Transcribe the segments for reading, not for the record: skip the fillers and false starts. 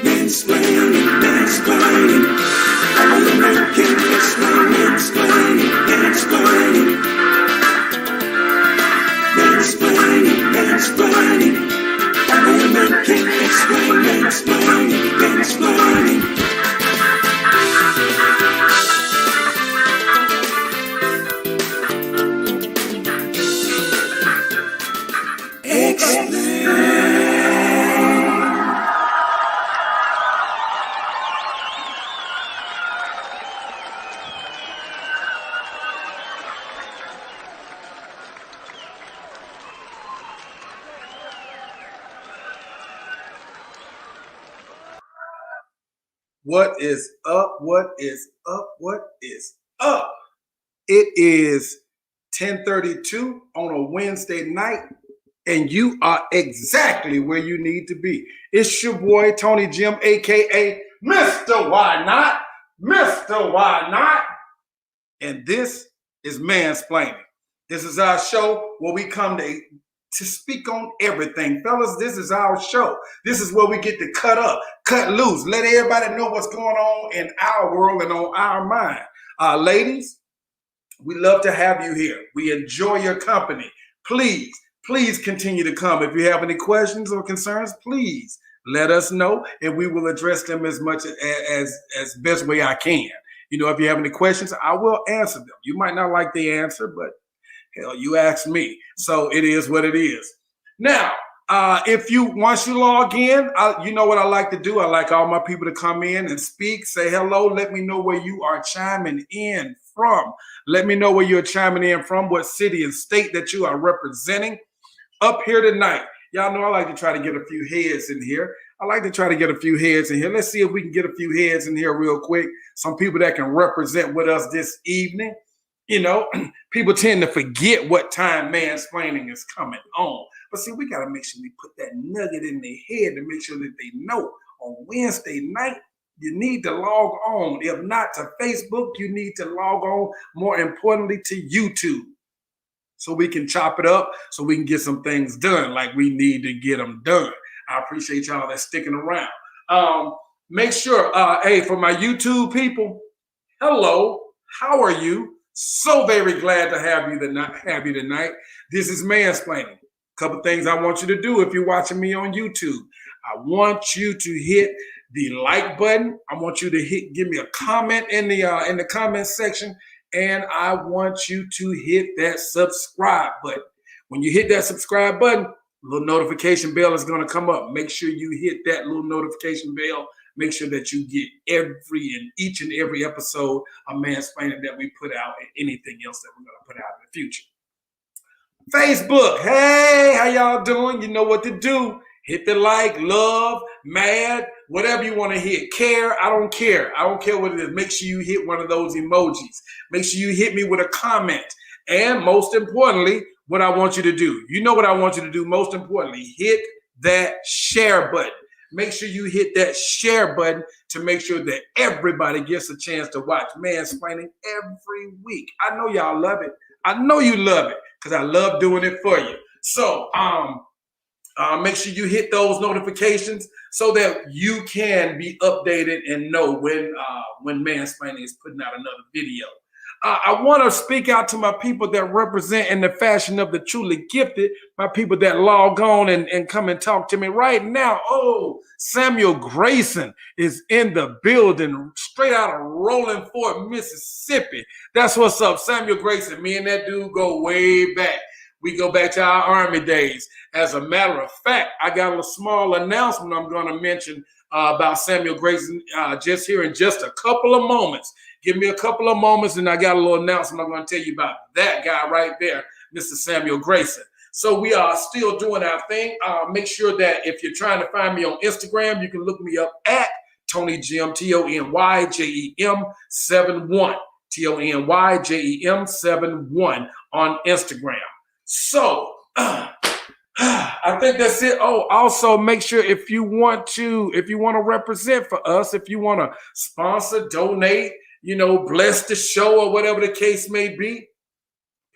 Mansplaining, mansplaining. All the men can explain. Mansplaining, mansplaining. Mansplaining, mansplaining. All the men can explain. Mansplaining, mansplaining. What is up? What is up? What is up? It is 10:32 on a Wednesday night, and you are exactly where you need to be. It's your boy, Tonyjem, a.k.a. Mr. Why Not? Mr. Why Not? And this is Mansplaining. This is our show where we come to to speak on everything. Fellas, this is our show. This is where we get to cut up, cut loose, let everybody know what's going on in our world and on our mind. Ladies, we love to have you here. We enjoy your company. Please continue to come. If you have any questions or concerns, please let us know, and we will address them as much as best way I can. You know, if you have any questions, I will answer them. You might not like the answer, but hell, you asked me. So it is what it is. Now, once you log in, you know what I like to do. I like all my people to come in and speak, say hello. Let me know where you are chiming in from. Let me know where you're chiming in from, what city and state that you are representing up here tonight. Y'all know I like to try to get a few heads in here. Let's see if we can get a few heads in here real quick. Some people that can represent with us this evening. You know, people tend to forget what time mansplaining is coming on. But see, we got to make sure we put that nugget in their head to make sure that they know on Wednesday night, you need to log on. If not to Facebook, you need to log on, more importantly, to YouTube. So we can chop it up, so we can get some things done like we need to get them done. I appreciate y'all that's sticking around. Make sure, hey, for my YouTube people, hello, how are you? So very glad to have you tonight. This is Mansplaining. A couple things I want you to do if you're watching me on YouTube. I want you to hit the like button. I want you to give me a comment in the comment section. And I want you to hit that subscribe button. When you hit that subscribe button, a little notification bell is going to come up. Make sure you hit that little notification bell. Make sure that you get each and every episode of Mansplaining that we put out and anything else that we're going to put out in the future. Facebook, hey, how y'all doing? You know what to do. Hit the like, love, mad, whatever you want to hit. Care, I don't care. I don't care what it is. Make sure you hit one of those emojis. Make sure you hit me with a comment. And most importantly, what I want you to do. You know what I want you to do most importantly. Hit that share button. Make sure you hit that share button to make sure that everybody gets a chance to watch Mansplaining every week. I know y'all love it. I know you love it because I love doing it for you. So, make sure you hit those notifications so that you can be updated and know when Mansplaining is putting out another video. I want to speak out to my people that represent in the fashion of the truly gifted, my people that log on and come and talk to me right now. Oh, Samuel Grayson is in the building, straight out of Rolling Fork, Mississippi. That's what's up, Samuel Grayson. Me and that dude go way back. We go back to our Army days. As a matter of fact, I got a small announcement I'm going to mention about Samuel Grayson just here in just a couple of moments. Give me a couple of moments, and I got a little announcement I'm going to tell you about that guy right there, Mr. Samuel Grayson. So we are still doing our thing. Make sure that if you're trying to find me on Instagram, you can look me up at Tonyjem, Tonyjem 71, Tonyjem 71 on Instagram. So I think that's it. Oh, also make sure if you want to represent for us, if you want to sponsor, donate, bless the show or whatever the case may be,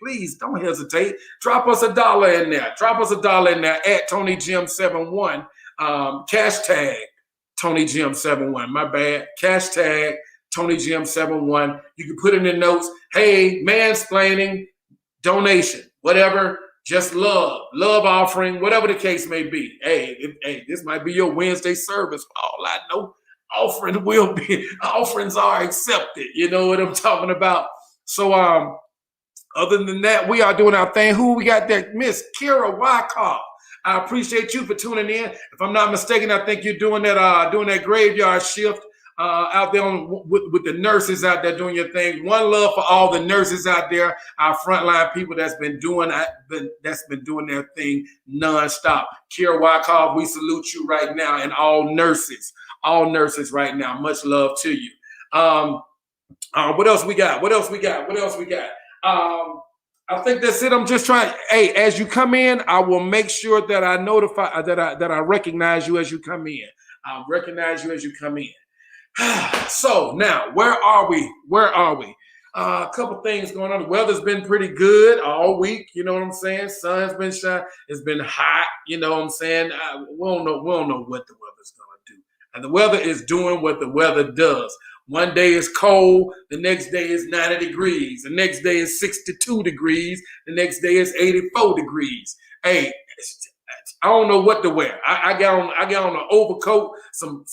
please don't hesitate. Drop us $1 in there. At Tonyjem71. Hashtag Tonyjem71. My bad. Hashtag Tonyjem71. You can put in the notes, hey, Mansplaining, donation, whatever, just love offering, whatever the case may be. Hey, this might be your Wednesday service. For all I know, offerings are accepted. You know what I'm talking about? So, other than that, we are doing our thing. Who we got there? Miss Kira Wyckoff. I appreciate you for tuning in. If I'm not mistaken, I think you're doing that graveyard shift out there with the nurses out there doing your thing. One love for all the nurses out there, our frontline people that's been doing their thing nonstop. Kira Wyckoff, we salute you right now, and all nurses right now. Much love to you. What else we got? I think that's it. I'm just trying. Hey, as you come in, I will make sure that I notify that I recognize you as you come in. I'll recognize you as you come in. So now, where are we? A couple things going on. The weather's been pretty good all week. You know what I'm saying? Sun's been shining. It's been hot. You know what I'm saying? We don't know. We don't know what the weather's gonna do. And the weather is doing what the weather does. One day is cold. The next day is 90 degrees. The next day is 62 degrees. The next day is 84 degrees. Hey, I don't know what to wear. I got on an overcoat, some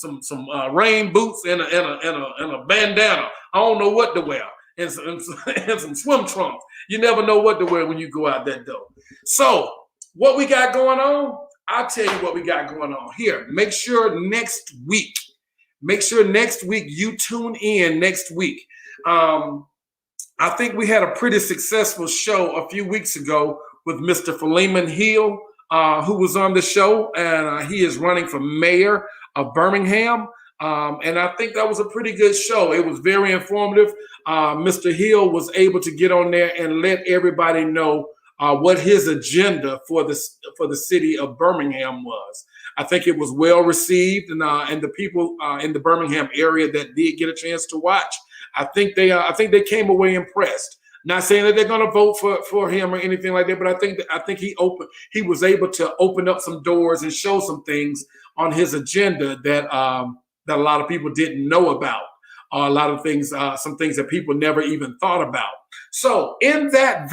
rain boots, and a bandana. I don't know what to wear. And some swim trunks. You never know what to wear when you go out that door. So what we got going on, I'll tell you what we got going on here. Make sure next week you tune in next week. I think we had a pretty successful show a few weeks ago with Mr. Philemon Hill, who was on the show, and he is running for mayor of Birmingham. And I think that was a pretty good show. It was very informative. Mr. Hill was able to get on there and let everybody know what his agenda for the city of Birmingham was. I think it was well received, and the people in the Birmingham area that did get a chance to watch, I think they came away impressed. Not saying that they're going to vote for him or anything like that, but I think he was able to open up some doors and show some things on his agenda that a lot of people didn't know about. A lot of things, some things that people never even thought about. So in that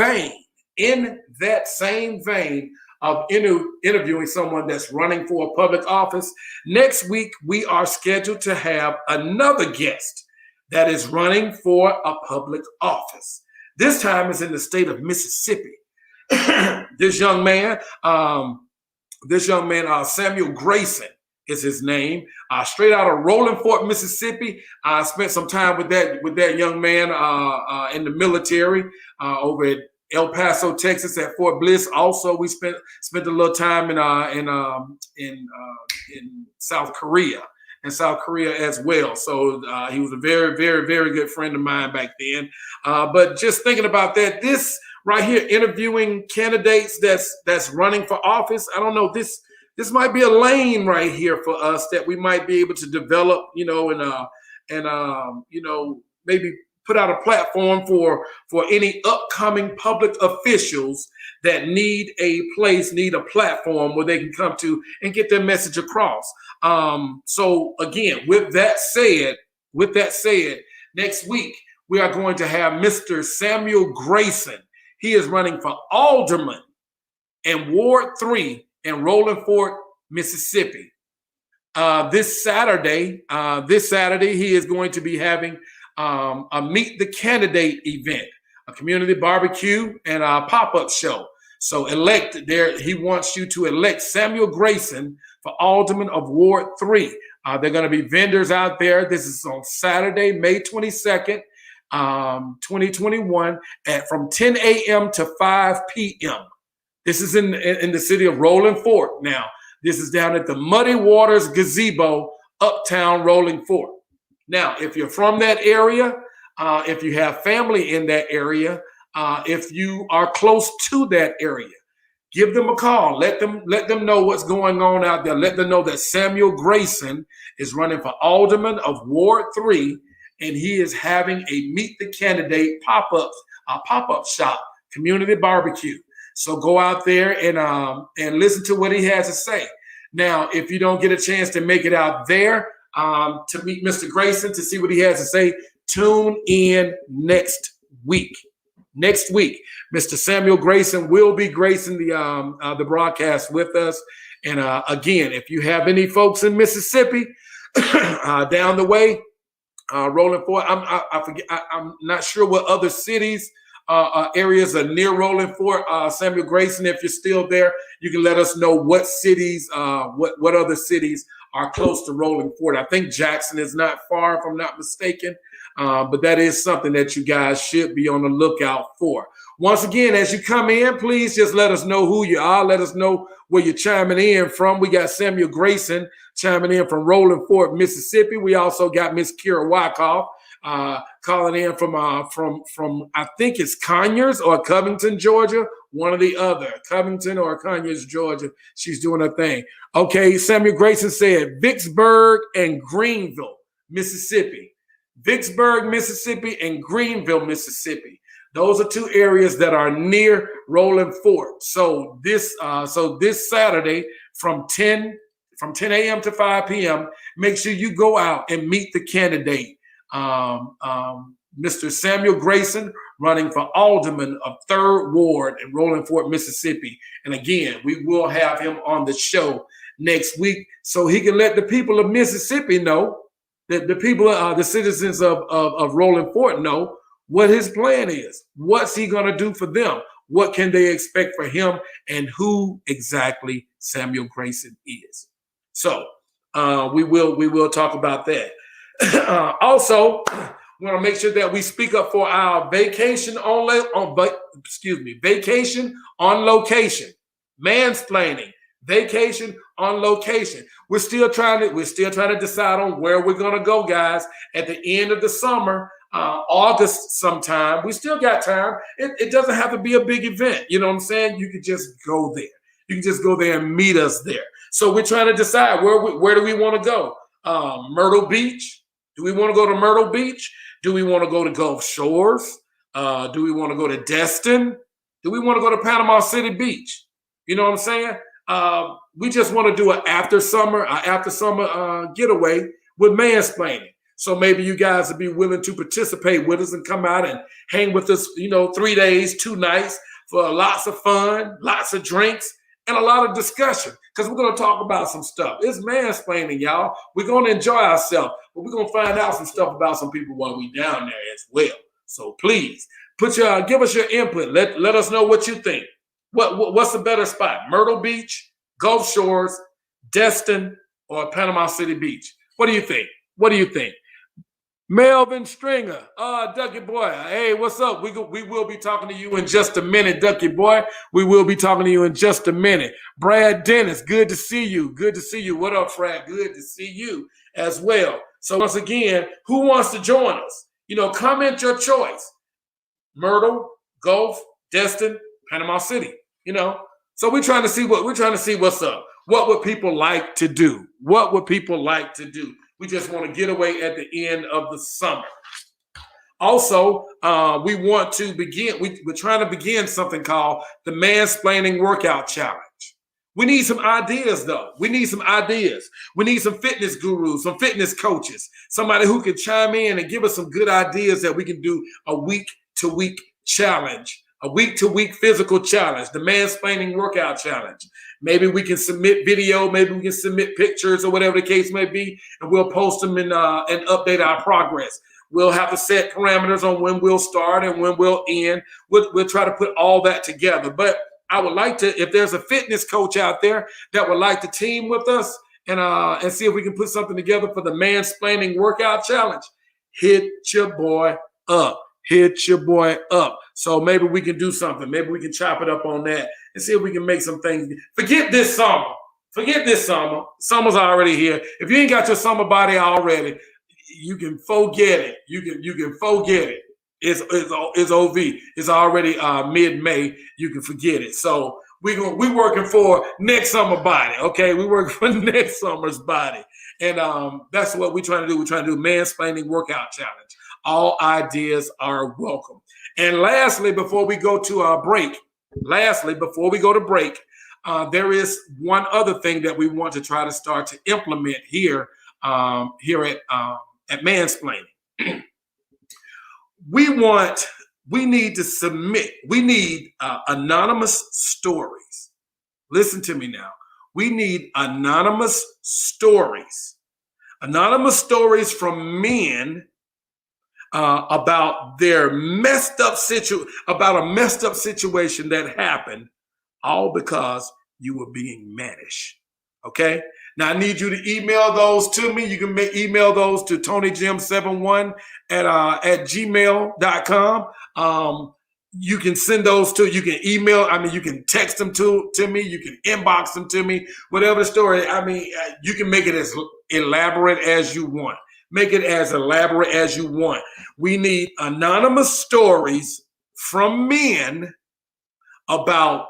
same vein of interviewing someone that's running for a public office, next week we are scheduled to have another guest that is running for a public office. This time is in the state of Mississippi. This young man, Samuel Grayson is his name. Straight out of Rolling Fork, Mississippi. I spent some time with that young man in the military over at El Paso, Texas, at Fort Bliss. Also, we spent a little time in South Korea. In South Korea as well. So he was a very, very, very good friend of mine back then. But just thinking about that, this right here, interviewing candidates that's running for office, I don't know, this might be a lane right here for us that we might be able to develop, and maybe put out a platform for any upcoming public officials that need a platform where they can come to and get their message across. So again, with that said, next week we are going to have Mr. Samuel Grayson. He is running for alderman in Ward 3 in Rolling Fork, Mississippi. This Saturday, he is going to be having a Meet the Candidate event, a community barbecue, and a pop-up show. So he wants you to elect Samuel Grayson for alderman of Ward 3. They're going to be vendors out there. This is on Saturday, May 22nd, 2021, from 10 a.m. to 5 p.m. This is in the city of Rolling Fork. Now, this is down at the Muddy Waters Gazebo, uptown Rolling Fork. Now, if you're from that area, if you have family in that area, if you are close to that area, give them a call. Let them know what's going on out there. Let them know that Samuel Grayson is running for alderman of Ward 3, and he is having a Meet the Candidate pop-up shop, community barbecue. So go out there and listen to what he has to say. Now, if you don't get a chance to make it out there to meet Mr. Grayson, to see what he has to say, tune in next week. Next week, Mr. Samuel Grayson will be gracing the broadcast with us. And again, if you have any folks in Mississippi down the way, Rolling Fork, I forget, I'm not sure what other cities, areas are near Rolling Fork. Samuel Grayson, if you're still there, you can let us know what cities, what other cities are close to Rolling Fork. I think Jackson is not far, if I'm not mistaken. But that is something that you guys should be on the lookout for. Once again, as you come in, please just let us know who you are. Let us know where you're chiming in from. We got Samuel Grayson chiming in from Rolling Fork, Mississippi. We also got Miss Kira Wyckoff calling in from I think it's Conyers or Covington, Georgia. One or the other, Covington or Conyers, Georgia. She's doing her thing. Okay, Samuel Grayson said Vicksburg and Greenville, Mississippi. Vicksburg, Mississippi, and Greenville, Mississippi. Those are two areas that are near Rolling Fork. So this Saturday from 10 a.m. to 5 p.m., make sure you go out and meet the candidate, Mr. Samuel Grayson, running for alderman of 3rd Ward in Rolling Fork, Mississippi. And again, we will have him on the show next week so he can let the people of Mississippi know, that the people, the citizens of Rolling Fork know what his plan is. What's he going to do for them? What can they expect for him, and who exactly Samuel Grayson is? So we will talk about that. Also, we want to make sure that we speak up for our vacation on location, mansplaining, vacation on location. We're still trying to decide on where we're going to go, guys. At the end of the summer, August sometime. We still got time. It doesn't have to be a big event. You know what I'm saying? You can just go there. You can just go there and meet us there. So we're trying to decide where do we want to go? Myrtle Beach. Do we want to go to Myrtle Beach? Do we want to go to Gulf Shores? Do we want to go to Destin? Do we want to go to Panama City Beach? You know what I'm saying? We just want to do an after summer getaway with mansplaining. So maybe you guys would be willing to participate with us and come out and hang with us, 3 days, 2 nights for lots of fun, lots of drinks, and a lot of discussion, because we're going to talk about some stuff. It's mansplaining, y'all. We're going to enjoy ourselves, but we're going to find out some stuff about some people while we're down there as well. So please give us your input. Let us know what you think. What's the better spot? Myrtle Beach, Gulf Shores, Destin, or Panama City Beach? What do you think? Melvin Stringer, Duckie Boi. Hey, what's up? We will be talking to you in just a minute, Duckie Boi. We will be talking to you in just a minute. Brad Dennis, good to see you. Good to see you. What up, Fred? Good to see you as well. So once again, who wants to join us? Comment your choice. Myrtle, Gulf, Destin, Panama City. So we're trying to see what's up. What would people like to do? We just want to get away at the end of the summer. Also, we want to begin. We're trying to begin something called the Mansplaining Workout Challenge. We need some ideas, though. We need some fitness gurus, some fitness coaches, somebody who can chime in and give us some good ideas that we can do a week-to-week challenge. A week-to-week physical challenge, the Mansplaining Workout Challenge. Maybe we can submit video, maybe we can submit pictures or whatever the case may be, and we'll post them and update our progress. We'll have to set parameters on when we'll start and when we'll end. We'll try to put all that together. But I would like to, if there's a fitness coach out there that would like to team with us and see if we can put something together for the Mansplaining Workout Challenge, hit your boy up. So maybe we can do something. Maybe we can chop it up on that and see if we can make some things. Forget this summer. Summer's already here. If you ain't got your summer body already, you can forget it. You can forget it. It's OV. It's already mid-May. You can forget it. So we're working for next summer body. Okay, we working for next summer's body, and that's what we're trying to do. We're trying to do Mansplaining Workout Challenge. All ideas are welcome. And lastly, before we go to break, there is one other thing that we want to try to start to implement here at Mansplaining. We need anonymous stories. Listen to me now. We need anonymous stories from men about a messed up situation that happened, all because you were being mannish. Okay. Now I need you to email those to me. You can email those to TonyJim71 at gmail.com. You can send those you can email. You can text them to me. You can inbox them to me. Whatever the story. You can make it as elaborate as you want. We need anonymous stories from men about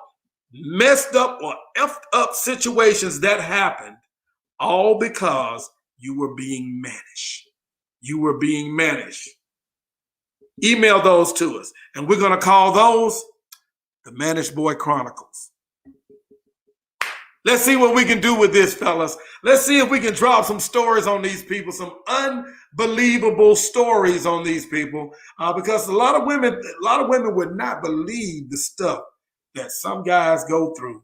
messed up or effed up situations that happened, all because you were being mannish. you were being managed. Email those to us, and we're going to call those the Managed Boy Chronicles. Let's see what we can do with this, fellas. Let's see if we can drop some stories on these people, some unbelievable stories on these people, because a lot of women would not believe the stuff that some guys go through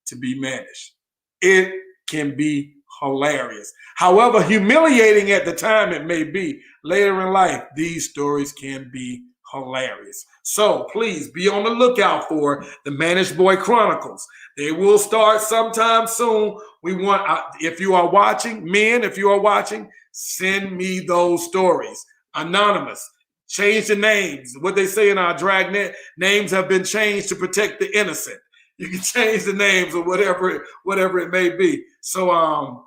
to be managed. It can be hilarious. However humiliating at the time it may be, later in life, these stories can be hilarious. So please be on the lookout for the Managed Boy Chronicles. They will start sometime soon. We want, if you are watching, men, if you are watching, send me those stories. Anonymous. Change the names. What they say in our dragnet, names have been changed to protect the innocent. You can change the names or whatever it may be. So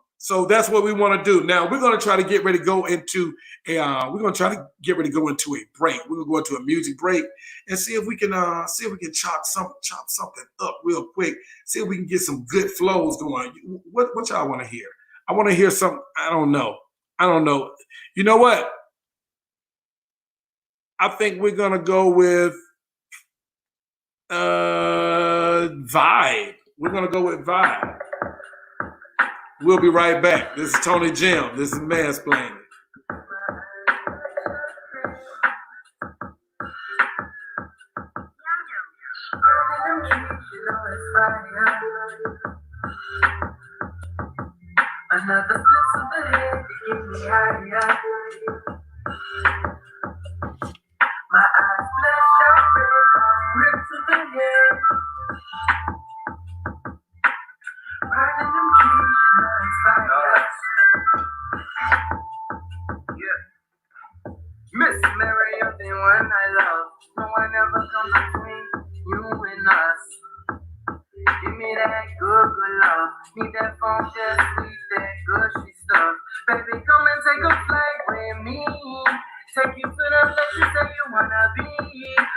that's what we want to do. Now we're going to try to get ready to go into a break. We're going to go into a music break and see if we can chop something up real quick. See if we can get some good flows going. What y'all want to hear? I want to hear something. I don't know. You know what? I think we're going to go with Vibe. We're going to go with Vibe. We'll be right back. This is Tonyjem. This is Mansplainin. Another flip of the head to get me higher. My eyes flash out red, grip to the head. Riding them trees, you know it's fire. Yeah. Miss Mary, you're the one I love. No one ever comes between you and us. Give me that good love. Need that phone, that sweet, that gushy stuff. Baby, come and take a flight with me. Take you to the place you say you wanna be.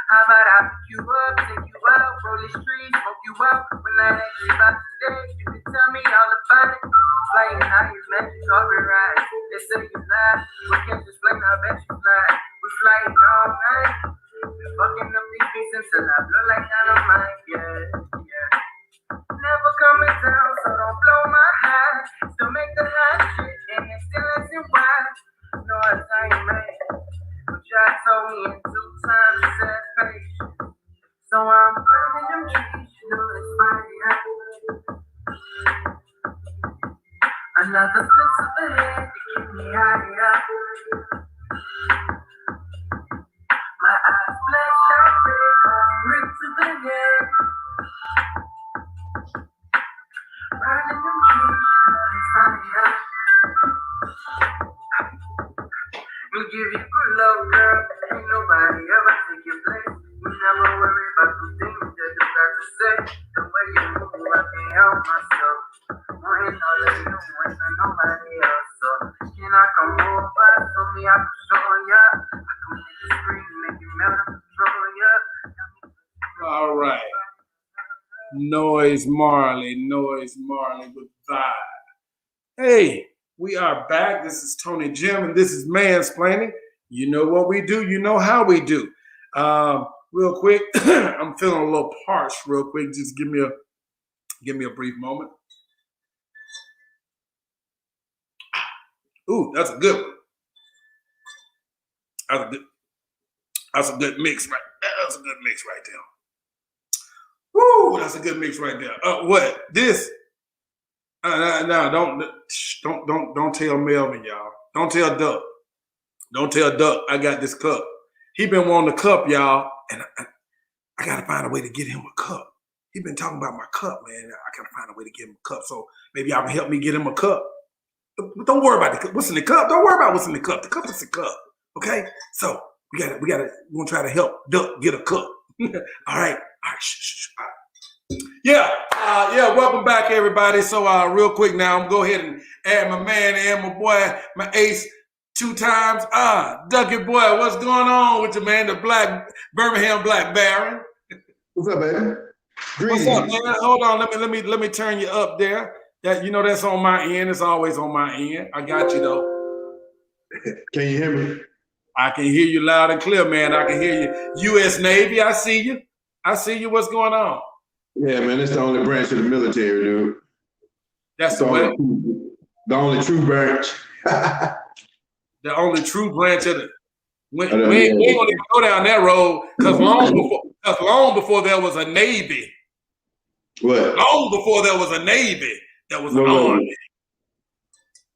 How about I pick you up, take you out, roll the streets, smoke you out. When I ask you about the day, you can tell me all about it. Flying high is magic, alright. They say you lie, but can't explain, I bet you fly. We flying all night. Been fucking up these beats until I blow like dynamite, yeah. Never coming down, so don't blow my high. Still make the hot shit, and it's still isn't why. No, I ain't mad. But y'all told me in 2 times you said patience. So I'm burning them trees, you know it's fire. Another flip of the head to get me higher. My eyes flash out red, grip to the head. Burning them trees, you know it's fire. We'll give you good love, girl. Ain't nobody ever take your place. You never worry about the things that you got to say. The way you move, I can't help myself. Wanting all of you, wanting nobody else. So can I come over? So me, I can show ya. I can make you scream, make you melt and control ya. All right. Noise Marley with Vibe. Hey, we are back. This is Tonyjem, and this is Mansplainin. You know what we do. You know how we do. Real quick, I'm feeling a little parched. Real quick, just give me a brief moment. Ooh, that's a good one. That's a good mix right. That's a good mix right there. Woo, that's a good mix right there. What this? No, don't tell Melvin, y'all. Don't tell Duck. Don't tell Duck I got this cup. He been wanting a cup, y'all, and I gotta find a way to get him a cup. He been talking about my cup, man. I gotta find a way to get him a cup. So maybe y'all can help me get him a cup. But don't worry about the cup. What's in the cup? Don't worry about what's in the cup. The cup is a cup. Okay? So we're gonna try to help Duck get a cup. All right. Shh. All right. Yeah. Welcome back, everybody. So real quick now, I'm gonna go ahead and add my man and my boy, my ace 2 times. Duckie Boi, what's going on with you, man? The Black Birmingham Black Baron. What's up, baby? What's up, man? Hold on, let me turn you up there. That that's on my end. It's always on my end. I got you though. Can you hear me? I can hear you loud and clear, man. I can hear you. U.S. Navy, I see you. I see you. What's going on? Yeah, man, it's the only branch of the military, dude. That's the way. The only true branch. The only true branch of the. We ain't gonna even go down that road because long before there was a Navy. What? Long before there was a Navy, there was an Army.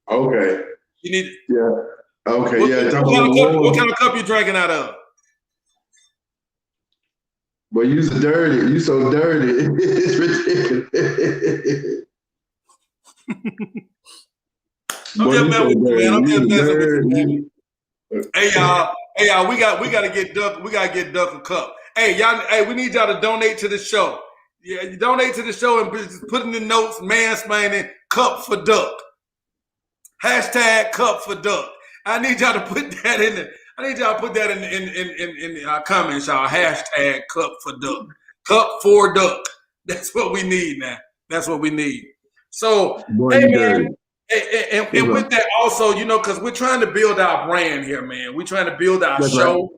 Okay. You need. Yeah. Okay. What kind of cup you drinking out of? But you so dirty. You so dirty. It's ridiculous. I'm just messing with you, man. I'm just messing with you, man. Hey y'all, we gotta get Duck a cup. Hey y'all, we need y'all to donate to the show. Yeah, you donate to the show and just put in the notes, mansplaining cup for Duck. Hashtag cup for Duck. I need y'all to put that in there. I need y'all to put that in our comments, y'all. Hashtag cup for Duck. Cup for Duck. That's what we need now. That's what we need. So, hey man. And with that also, because we're trying to build our brand here, man. We're trying to build our show. Right.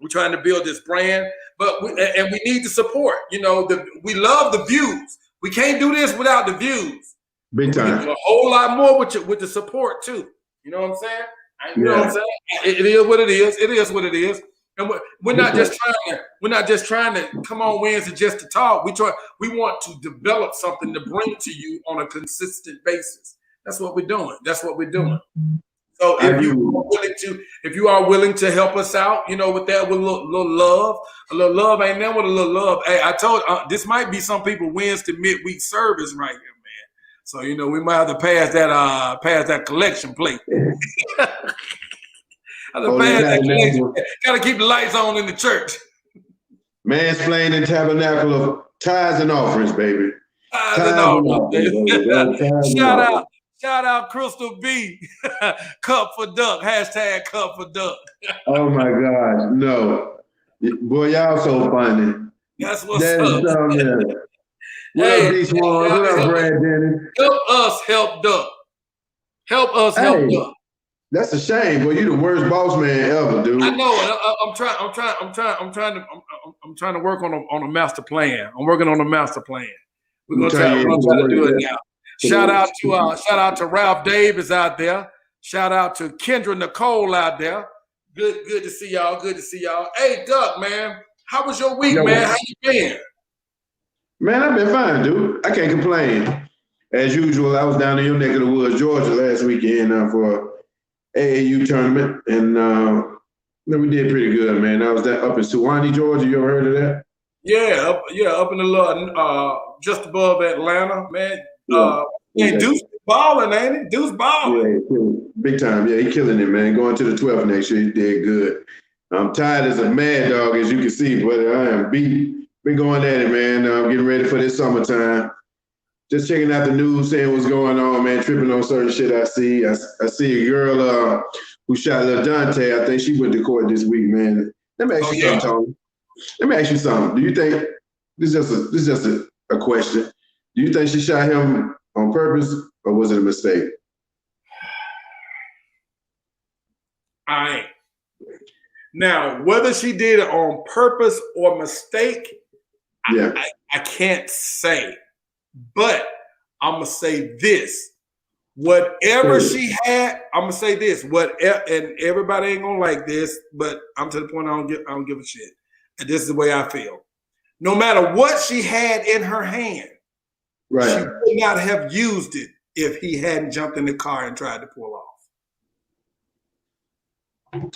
We're trying to build this brand, but we need the support. We love the views. We can't do this without the views. Big time. We can do a whole lot more with the support too. You know what I'm saying? You know what I'm saying? It is what it is. It is what it is. And we're not just trying to come on Wednesday just to talk. We want to develop something to bring to you on a consistent basis. That's what we're doing. That's what we're doing. So if you are willing to help us out, with that, with a little love ain't there with a little love. Hey, I told this might be some people Wednesday midweek service right here, man. So we might have to pass that collection plate. Gotta keep the lights on in the church. Mansplaining tabernacle of tithes and offerings, baby. Tithes and offerings. Shout out Crystal B. Cup for Duck. Hashtag Cup for Duck. Oh my gosh, no. Boy, y'all so funny. That's what's up. What up, D Swan? What up, Brad Dennis? Help us help Duck. Help us help Duck. That's a shame, boy. You the worst boss man ever, dude. I know. I'm trying to work on a master plan. I'm working on a master plan. We're gonna try to do it now. Shout out to Ralph Davis out there. Shout out to Kendra Nicole out there. Good to see y'all. Good to see y'all. Hey, Duck, man, how was your week, man? How you been? Man, I've been fine, dude. I can't complain. As usual, I was down in your neck of the woods, Georgia, last weekend for AAU tournament, and we did pretty good, man. I was up in Suwanee, Georgia. You ever heard of that? Yeah, up in the little, just above Atlanta, man. Deuce balling, ain't it? Deuce balling. Yeah, big time. Yeah, he killing it, man. Going to the 12th next year, he did good. I'm tired as a mad dog, as you can see, but I am beat. Been going at it, man. I'm getting ready for this summertime. Just checking out the news, saying what's going on, man. Tripping on certain shit I see. I see a girl who shot Lil Dante. I think she went to court this week, man. Let me ask you something, Tony. Let me ask you something. Do you think this is just a question? Do you think she shot him on purpose, or was it a mistake? All right. Now, whether she did it on purpose or mistake, I can't say. But I'm going to say this. Whatever she had, I'm going to say this. Whatever, and everybody ain't going to like this, but I'm to the point I don't give a shit. And this is the way I feel. No matter what she had in her hand, she would not have used it if he hadn't jumped in the car and tried to pull off.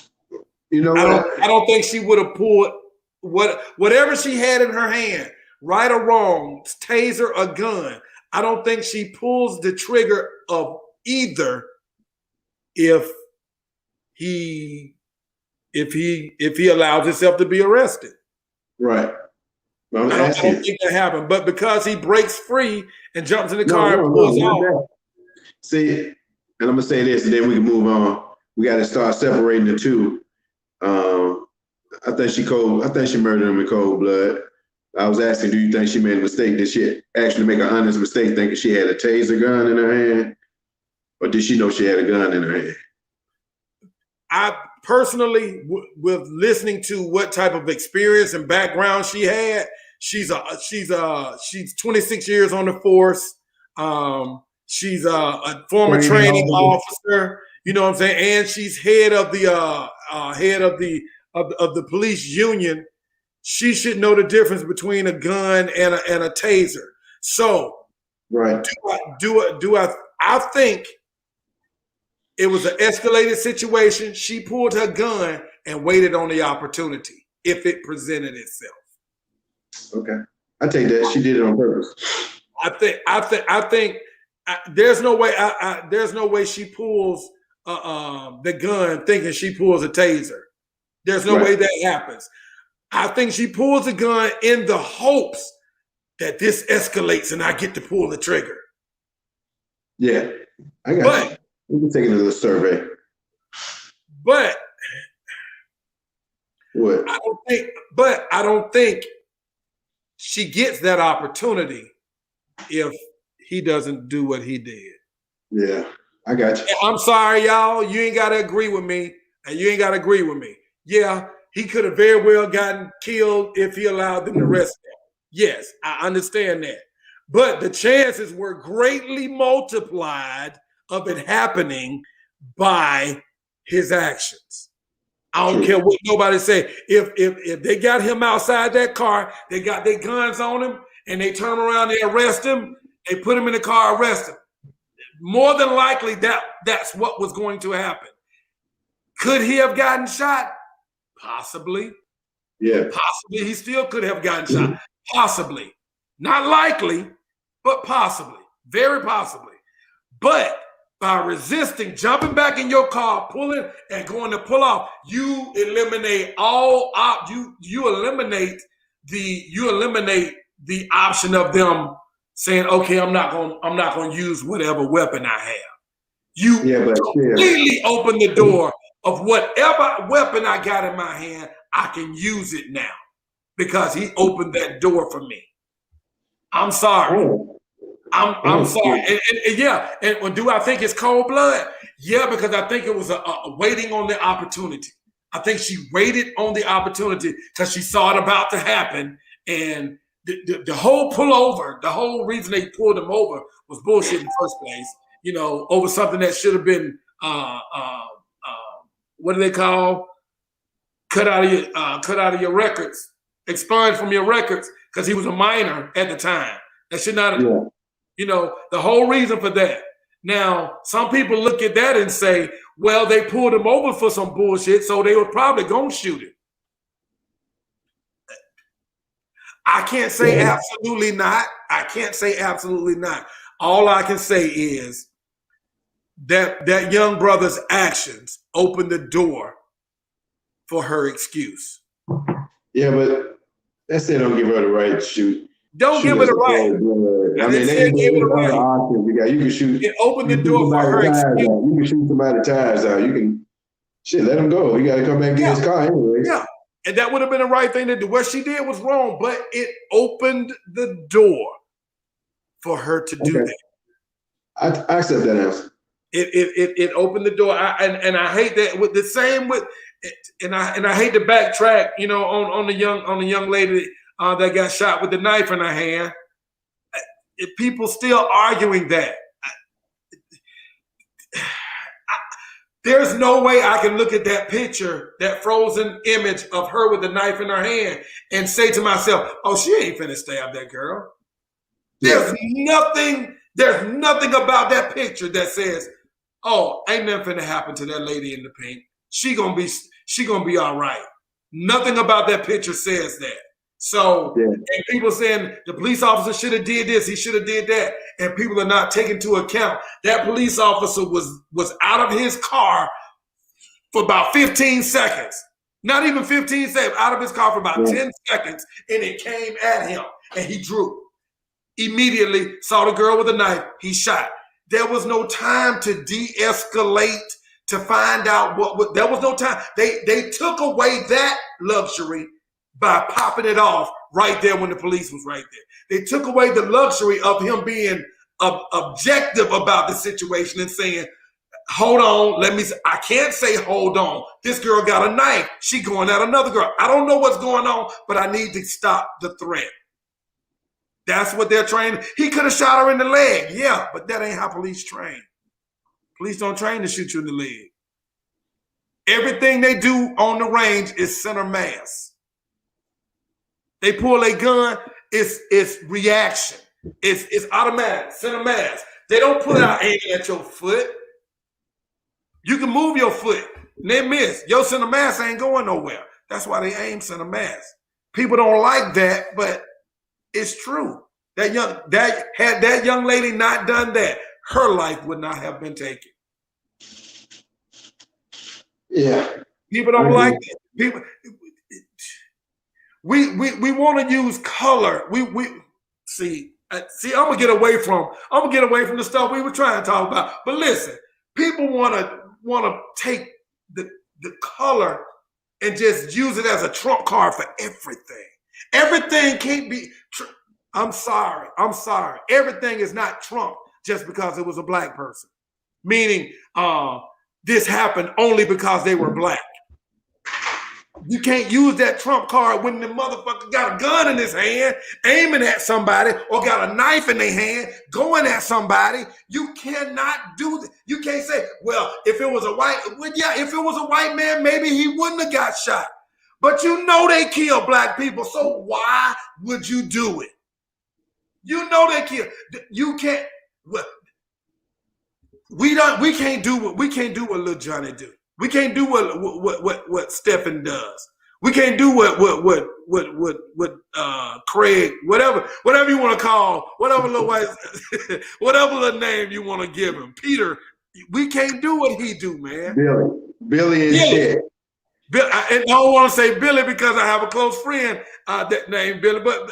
You know what? I don't think she would have pulled whatever she had in her hand, right or wrong, taser or gun. I don't think she pulls the trigger of either if he allows himself to be arrested. Right. I don't think that happened. But because he breaks free and jumps in the car and pulls off. See, and I'm gonna say this, and then we can move on. We got to start separating the two. I think she murdered him in cold blood. I was asking, do you think she made a mistake? Did she actually make an honest mistake thinking she had a taser gun in her hand? Or did she know she had a gun in her hand? I personally, with listening to what type of experience and background she had, she's 26 years on the force. She's a former training officer. You know what I'm saying? And she's head of the police union. She should know the difference between a gun and a taser. So, right? I think it was an escalated situation. She pulled her gun and waited on the opportunity if it presented itself. Okay, I take that she did it on purpose. I think there's no way. There's no way she pulls the gun thinking she pulls a taser. There's no way that happens. I think she pulls the gun in the hopes that this escalates and I get to pull the trigger. Yeah, I got you. We can take another survey. But what? I don't think she gets that opportunity if he doesn't do what he did. Yeah, I got you. I'm sorry, y'all. You ain't got to agree with me, and you ain't got to agree with me. Yeah, he could have very well gotten killed if he allowed them to arrest him. Yes, I understand that. But the chances were greatly multiplied of it happening by his actions. I don't care what nobody say. If they got him outside that car, they got their guns on him, and they turn around, they arrest him, they put him in the car, arrest him. More than likely, that's what was going to happen. Could he have gotten shot? Possibly. Yeah. Possibly. He still could have gotten shot. Possibly. Not likely, but possibly. Very possibly. But by resisting, jumping back in your car, pulling and going to pull off, you eliminate you eliminate the option of them saying, okay, I'm not gonna use whatever weapon I have. You completely open the door of whatever weapon I got in my hand, I can use it now because he opened that door for me. I'm sorry. I'm sorry. And do I think it's cold blood? Yeah, because I think it was a waiting on the opportunity. I think she waited on the opportunity because she saw it about to happen. And the whole pullover, the whole reason they pulled him over was bullshit in the first place, you know, over something that should have been, what do they call? Cut out of your records, expunged from your records because he was a minor at the time. That should not have, you know, the whole reason for that. Now, some people look at that and say, well, they pulled him over for some bullshit, so they were probably going to shoot him. I can't say absolutely not. I can't say absolutely not. All I can say is that young brother's actions opened the door for her excuse. Yeah, but that still don't give her the right to shoot. Don't give her the right. I mean, they give her the right options. You can shoot. It opened the door for her excuse. You can shoot somebody's tires out. You can let him go. He got to come back and get his car anyway. Yeah. And that would have been the right thing to do. What she did was wrong, but it opened the door for her to do that. I accept that answer. It opened the door. And I hate that with the same with, and I hate to backtrack, you know, on the young lady that got shot with the knife in her hand. People still arguing that. There's no way I can look at that picture, that frozen image of her with the knife in her hand and say to myself, oh, she ain't finna stab that girl. There's nothing about that picture that says, oh, ain't nothing finna happen to that lady in the pink. She gonna be all right. Nothing about that picture says that. So, and people saying the police officer should have did this, he should have did that, and people are not taking into account that police officer was out of his car for about 15 seconds. Not even 15 seconds, out of his car for about 10 seconds, and it came at him, and he drew. Immediately saw the girl with a knife, he shot. There was no time to de-escalate, to find out what there was no time. They took away that luxury by popping it off right there when the police was right there. They took away the luxury of him being objective about the situation and saying, hold on, I can't say hold on. This girl got a knife. She going at another girl. I don't know what's going on, but I need to stop the threat. That's what they're trained. He could have shot her in the leg. Yeah, but that ain't how police train. Police don't train to shoot you in the leg. Everything they do on the range is center mass. They pull a gun, it's reaction. It's automatic, center mass. They don't put out aiming at your foot. You can move your foot and they miss. Your center mass ain't going nowhere. That's why they aim center mass. People don't like that, but it's true. Had that young lady not done that, her life would not have been taken. Yeah. People don't like it. People, we want to use color. We see. I'm gonna get away from the stuff we were trying to talk about. But listen, people want to take the color and just use it as a trump card for everything. Everything can't be. I'm sorry. Everything is not Trump just because it was a black person. Meaning, this happened only because they were black. You can't use that trump card when the motherfucker got a gun in his hand, aiming at somebody, or got a knife in their hand, going at somebody. You cannot do that. You can't say, well, if it was a white man, maybe he wouldn't have got shot. But you know they kill black people, so why would you do it? You know they kill. You can't. We can't do what Lil Johnny do. We can't do what Stephen does. We can't do what Craig, whatever you want to call, whatever little name you want to give him, Peter. We can't do what he do, man. Billy and shit. And I don't want to say Billy because I have a close friend that named Billy, but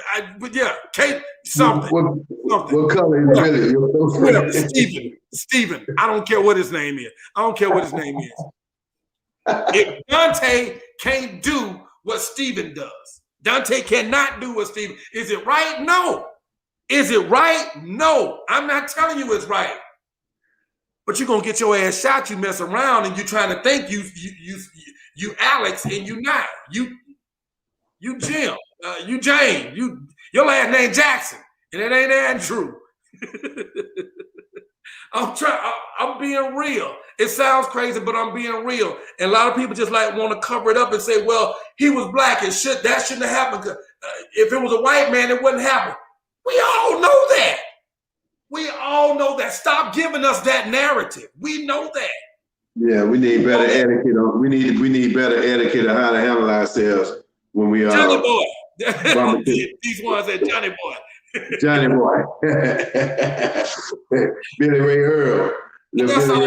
yeah, Kate something. What color is Billy? Your close friend? Stephen. I don't care what his name is. If Dante can't do what Stephen does, Dante cannot do what Stephen. Is it right? No. Is it right? No. I'm not telling you it's right. But you're gonna get your ass shot. You mess around and you trying to think you Alex and you not. You Jim. You James. Your last name Jackson and it ain't Andrew. I'm being real. It sounds crazy, but I'm being real. And a lot of people just want to cover it up and say, well, he was black and that shouldn't have happened. If it was a white man, it wouldn't happen. We all know that. Stop giving us that narrative. We know that. Yeah, we need better etiquette. We need better etiquette on how to handle ourselves when we are. Johnny Boy. These ones at Johnny Boy. Johnny Boy. Billy Ray Earl. That's all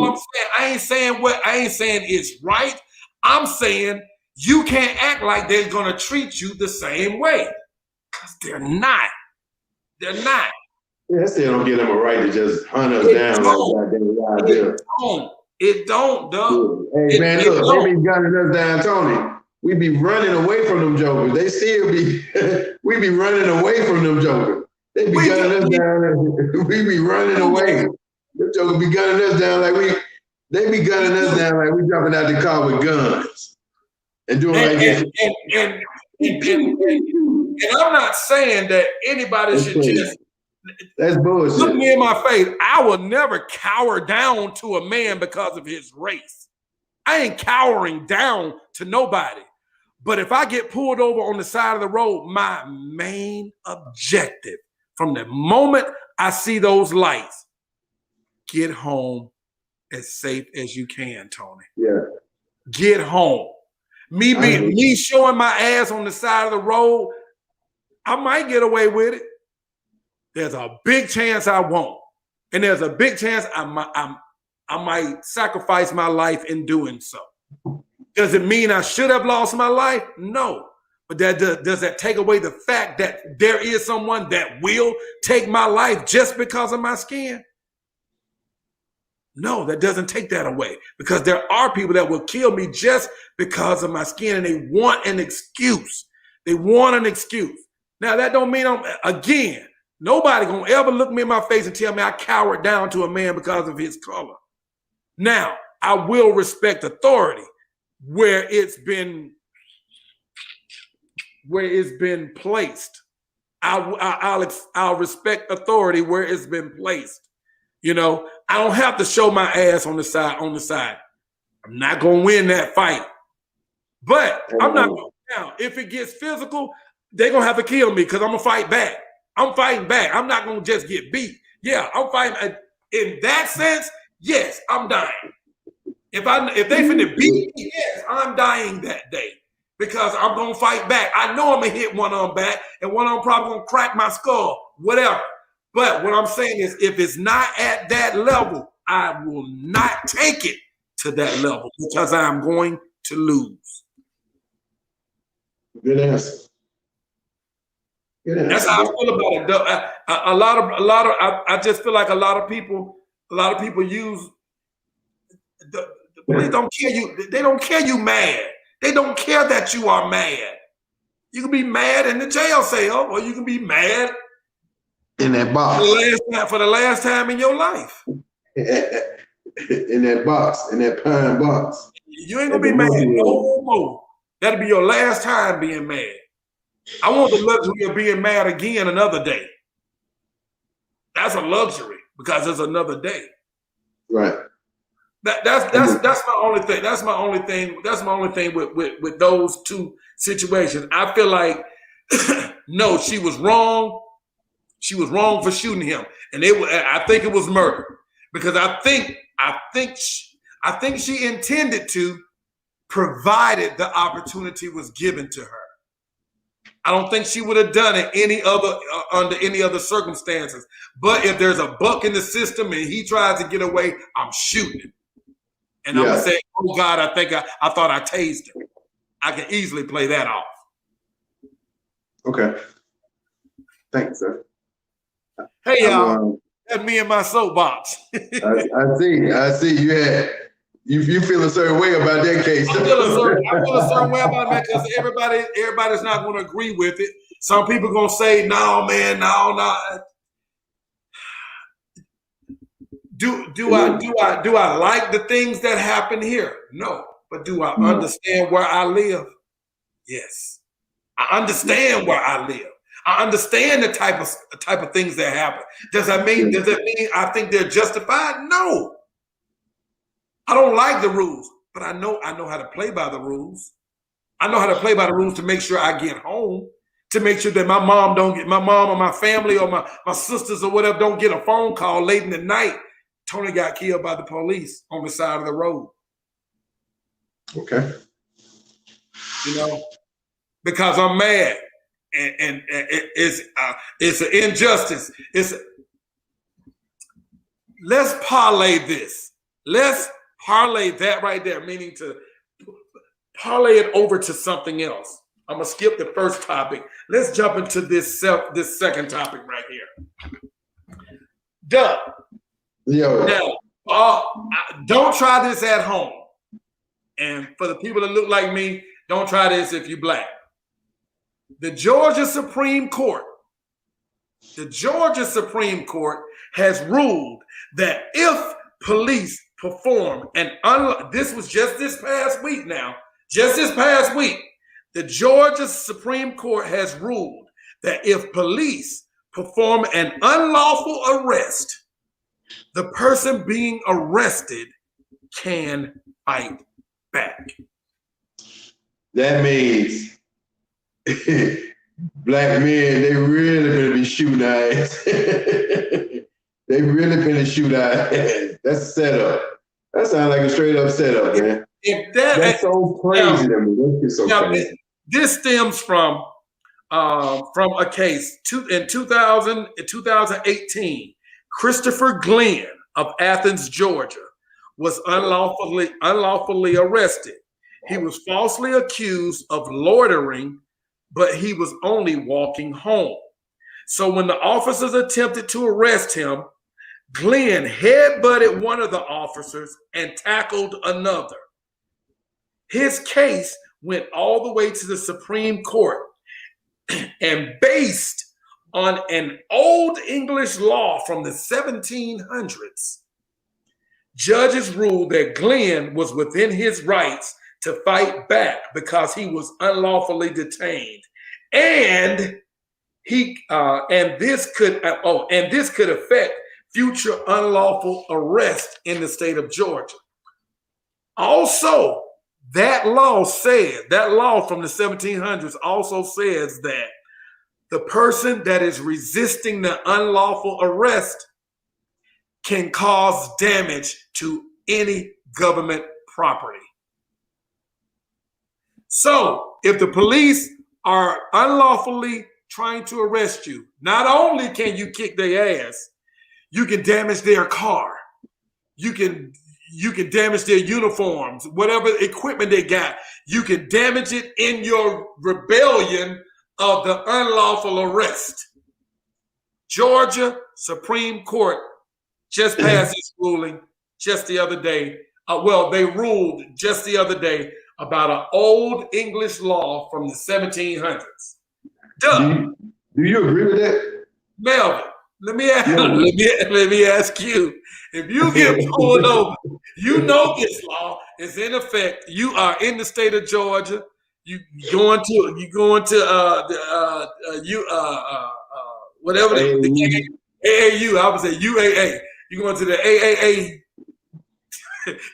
I'm saying. I ain't saying it's right. I'm saying you can't act like they're gonna treat you the same way. Because they're not. They're not. Yeah, still don't give them a right to just hunt us down It don't, dog. Hey, man, look, they be gunning us down, Tony. We be running away from them jokers. They still be, we be running away from them jokers. They be gunning us down. We be running away. Them jokers be gunning us down they be gunning us down like we jumping out the car with guns and doing like this. And I'm not saying that anybody should just. That's bullshit. Look me in my face. I will never cower down to a man because of his race. I ain't cowering down to nobody. But if I get pulled over on the side of the road, my main objective from the moment I see those lights, get home as safe as you can, Tony. Yeah. Get home. Me showing my ass on the side of the road, I might get away with it. There's a big chance I won't. And there's a big chance I might sacrifice my life in doing so. Does it mean I should have lost my life? No. But does that take away the fact that there is someone that will take my life just because of my skin? No, that doesn't take that away, because there are people that will kill me just because of my skin, and they want an excuse. They want an excuse. Now, that don't mean nobody gonna ever look me in my face and tell me I cowered down to a man because of his color. Now, I will respect authority where it's been placed. I'll respect authority where it's been placed. You know, I don't have to show my ass on the side. I'm not gonna win that fight. But I'm not going down. If it gets physical, they're gonna have to kill me because I'm gonna fight back. I'm fighting back. I'm not gonna just get beat. Yeah, I'm fighting. In that sense, yes, I'm dying. If they finna beat me, yes, I'm dying that day because I'm gonna fight back. I know I'm gonna hit one of them back, and one of them probably gonna crack my skull, whatever. But what I'm saying is, if it's not at that level, I will not take it to that level because I'm going to lose. Good answer. That's how I feel about it. I just feel like a lot of people use the police don't care you. They don't care you mad. They don't care that you are mad. You can be mad in the jail cell, or you can be mad in that box for the last time in your life. In that box, in that pine box. You ain't gonna be mad no more. That'll be your last time being mad. I want the luxury of being mad again another day. That's a luxury because it's another day. Right. That's my only thing. That's my only thing. That's my only thing with those two situations. I feel like no, she was wrong. She was wrong for shooting him, and I think it was murder because I think she intended to, provided the opportunity was given to her. I don't think she would have done it under any other circumstances. But if there's a buck in the system and he tries to get away, I'm shooting him. And I'm gonna say, oh God, I thought I tased him. I can easily play that off. Okay. Thanks, sir. Hey y'all, that's me and my soapbox. I see. You feel a certain way about that case. I feel a certain way about that because everybody's not going to agree with it. Some people going to say, no, man, no. Do I like the things that happen here? No. But do I understand where I live? Yes. I understand where I live. I understand the type of things that happen. Does that mean I think they're justified? No. I don't like the rules, but I know how to play by the rules. I know how to play by the rules to make sure I get home, to make sure that my mom or my family or my sisters or whatever don't get a phone call late in the night. Tony got killed by the police on the side of the road. Okay. You know, because I'm mad and it's an injustice. Let's parlay this. Let's parlay that right there, meaning to parlay it over to something else. I'm gonna skip the first topic. Let's jump into this second topic right here. Duh. Yo. Now, don't try this at home. And for the people that look like me, don't try this if you're black. The Georgia Supreme Court has ruled that if police perform this was just this past week now, the Georgia Supreme Court has ruled that if police perform an unlawful arrest, the person being arrested can fight back. That means black men, they really gonna be shooting our ass. They really gonna shoot our ass. That's a setup. That sounds like a straight up setup, man. That's so crazy to me. That's so crazy. This stems from a case in 2018. Christopher Glenn of Athens, Georgia, was unlawfully arrested. He was falsely accused of loitering, but he was only walking home. So when the officers attempted to arrest him, Glenn headbutted one of the officers and tackled another. His case went all the way to the Supreme Court, and based on an old English law from the 1700s, Judges ruled that Glenn was within his rights to fight back because he was unlawfully detained, and this could affect future unlawful arrest in the state of Georgia. Also, that law from the 1700s also says that the person that is resisting the unlawful arrest can cause damage to any government property. So if the police are unlawfully trying to arrest you, not only can you kick their ass, you can damage their car. You can damage their uniforms, whatever equipment they got. You can damage it in your rebellion of the unlawful arrest. Georgia Supreme Court just passed this ruling just the other day. They ruled just the other day about an old English law from the 1700s. Do you agree with that? Melvin, let me ask you. If you get pulled over, you know this law is in effect. You are in the state of Georgia. You going to whatever the AAU. I would say UAA. You're going to the AAA.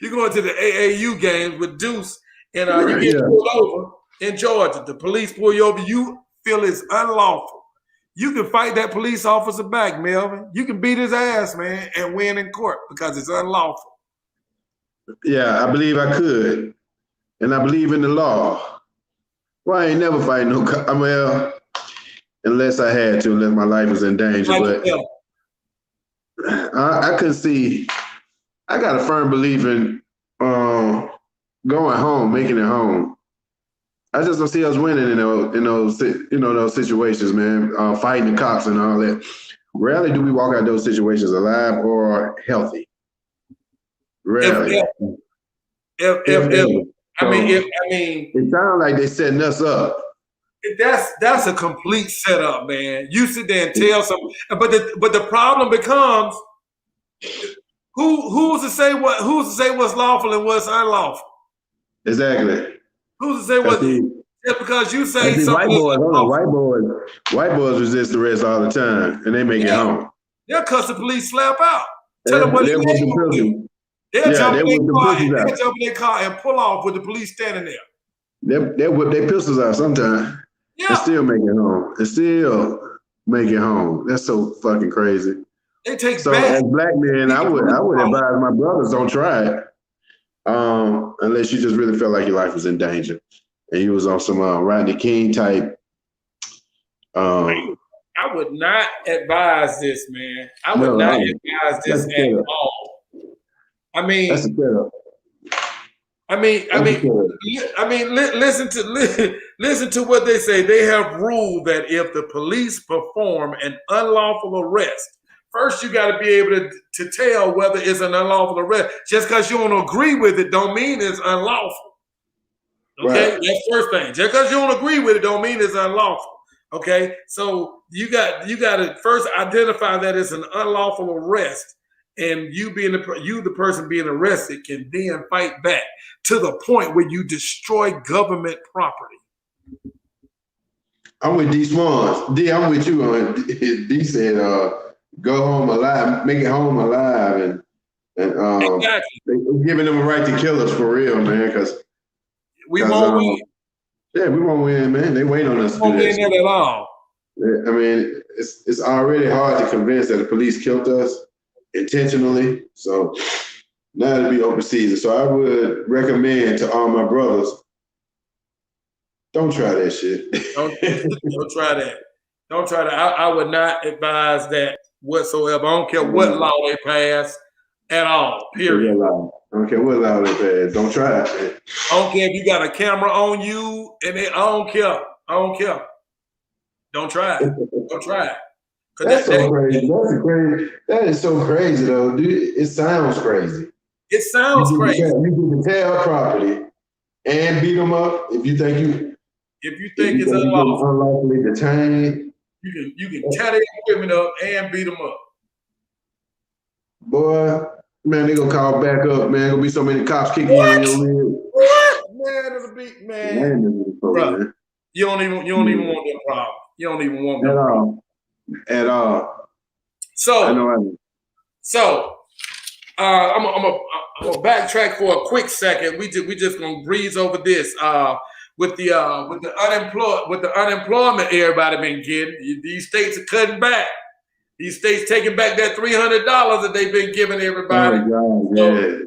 You're going to the AAU games with Deuce, and you get pulled over in Georgia. The police pull you over. You feel it's unlawful. You can fight that police officer back, Melvin. You can beat his ass, man, and win in court because it's unlawful. Yeah, I believe I could, and I believe in the law. Well, I ain't never fight no cop. Well, unless I had to, unless my life was in danger. But I couldn't see. I got a firm belief in going home, making it home. I just don't see us winning in those situations, man. Fighting the cops and all that. Rarely do we walk out those situations alive or healthy. Rarely. It sounds like they setting us up. That's a complete setup, man. You sit there and tell something, but the problem becomes who's to say what's lawful and what's unlawful. Exactly. Who's to say what? Just because you say something. White boys resist arrest all the time, and they make it home. They'll cuss the police slap out. Tell them what they do. They'll jump in their car and pull off with the police standing there. They whip their pistols out sometimes. Yeah. And still make it home. That's so fucking crazy. They take so as black men, I would advise my brothers don't try it. Unless you just really felt like your life was in danger. And you was on some Rodney King type. I would not advise this, man. I would not advise this at all. I mean, that's a setup. Listen to what they say. They have ruled that if the police perform an unlawful arrest, first you got to be able to tell whether it's an unlawful arrest. Just because you don't agree with it, don't mean it's unlawful. Okay, right. That's first thing. Just because you don't agree with it, don't mean it's unlawful. Okay, so you got to first identify that it's an unlawful arrest, and you the person being arrested can then fight back to the point where you destroy government property. I'm with D Swans. D, I'm with you on. D said, "Go home alive, make it home alive," and exactly. They're giving them a right to kill us for real, man. Because we won't win. Yeah, we won't win, man. They wait on us. We won't win at all. I mean, it's already hard to convince that the police killed us intentionally. So now it'll be open season. So I would recommend to all my brothers, don't try that shit. Don't try that. Don't try that. I would not advise that whatsoever. I don't care what law they pass at all. Period. I don't care what law they pass. Don't try it. Man. I don't care if you got a camera on you, and I don't care. Don't try it. Don't try it. That's so crazy. That is so crazy, though, dude. It sounds crazy. It sounds crazy. You can tear property and beat them up if you think it's unlawful. Unlawfully detained. You can tear their equipment up and beat them up. Boy, Man, they gonna call back up, man. Gonna be so many cops kicking in What? your rear. What? Man, it'll be, man. Bro, Man. you don't even want that problem. You don't even want that problem. At all. So, I know. I'm gonna backtrack for a quick second. We just gonna breeze over this. With the unemployment everybody been getting, these states are cutting back. These states taking back that $300 that they've been giving everybody. Oh, God, yeah.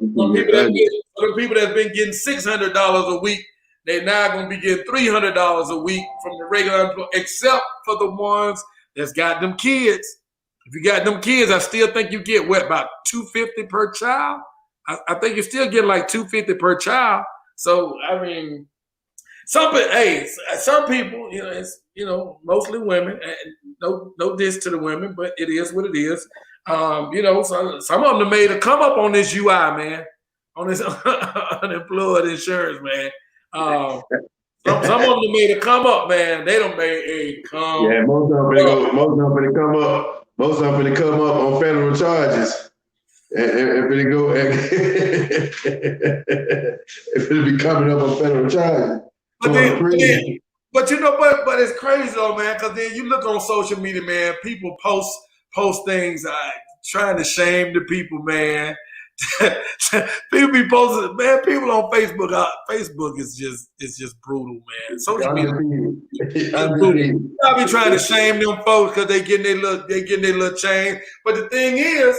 Some people that's been getting $600 a week, they're now gonna be getting $300 a week from the regular unemployment, except for the ones that's got them kids. If you got them kids, I still think you get about $250 per child. I think you still get like $250 per child. So I mean, some people, it's mostly women. No diss to the women, but it is what it is. So some of them made a come up on this UI, man, on this unemployed insurance, man. Some of them made a come up, man. They don't made a come. Yeah, most of them come up. Most of them come up on federal charges. If it'll be coming up on federal charges. But it's crazy though, man, because then you look on social media, man, people post things trying to shame the people, man. People be posting, man, people on Facebook. Facebook is just brutal, man. Social media. I be trying to shame them folks because they getting their little change. But the thing is,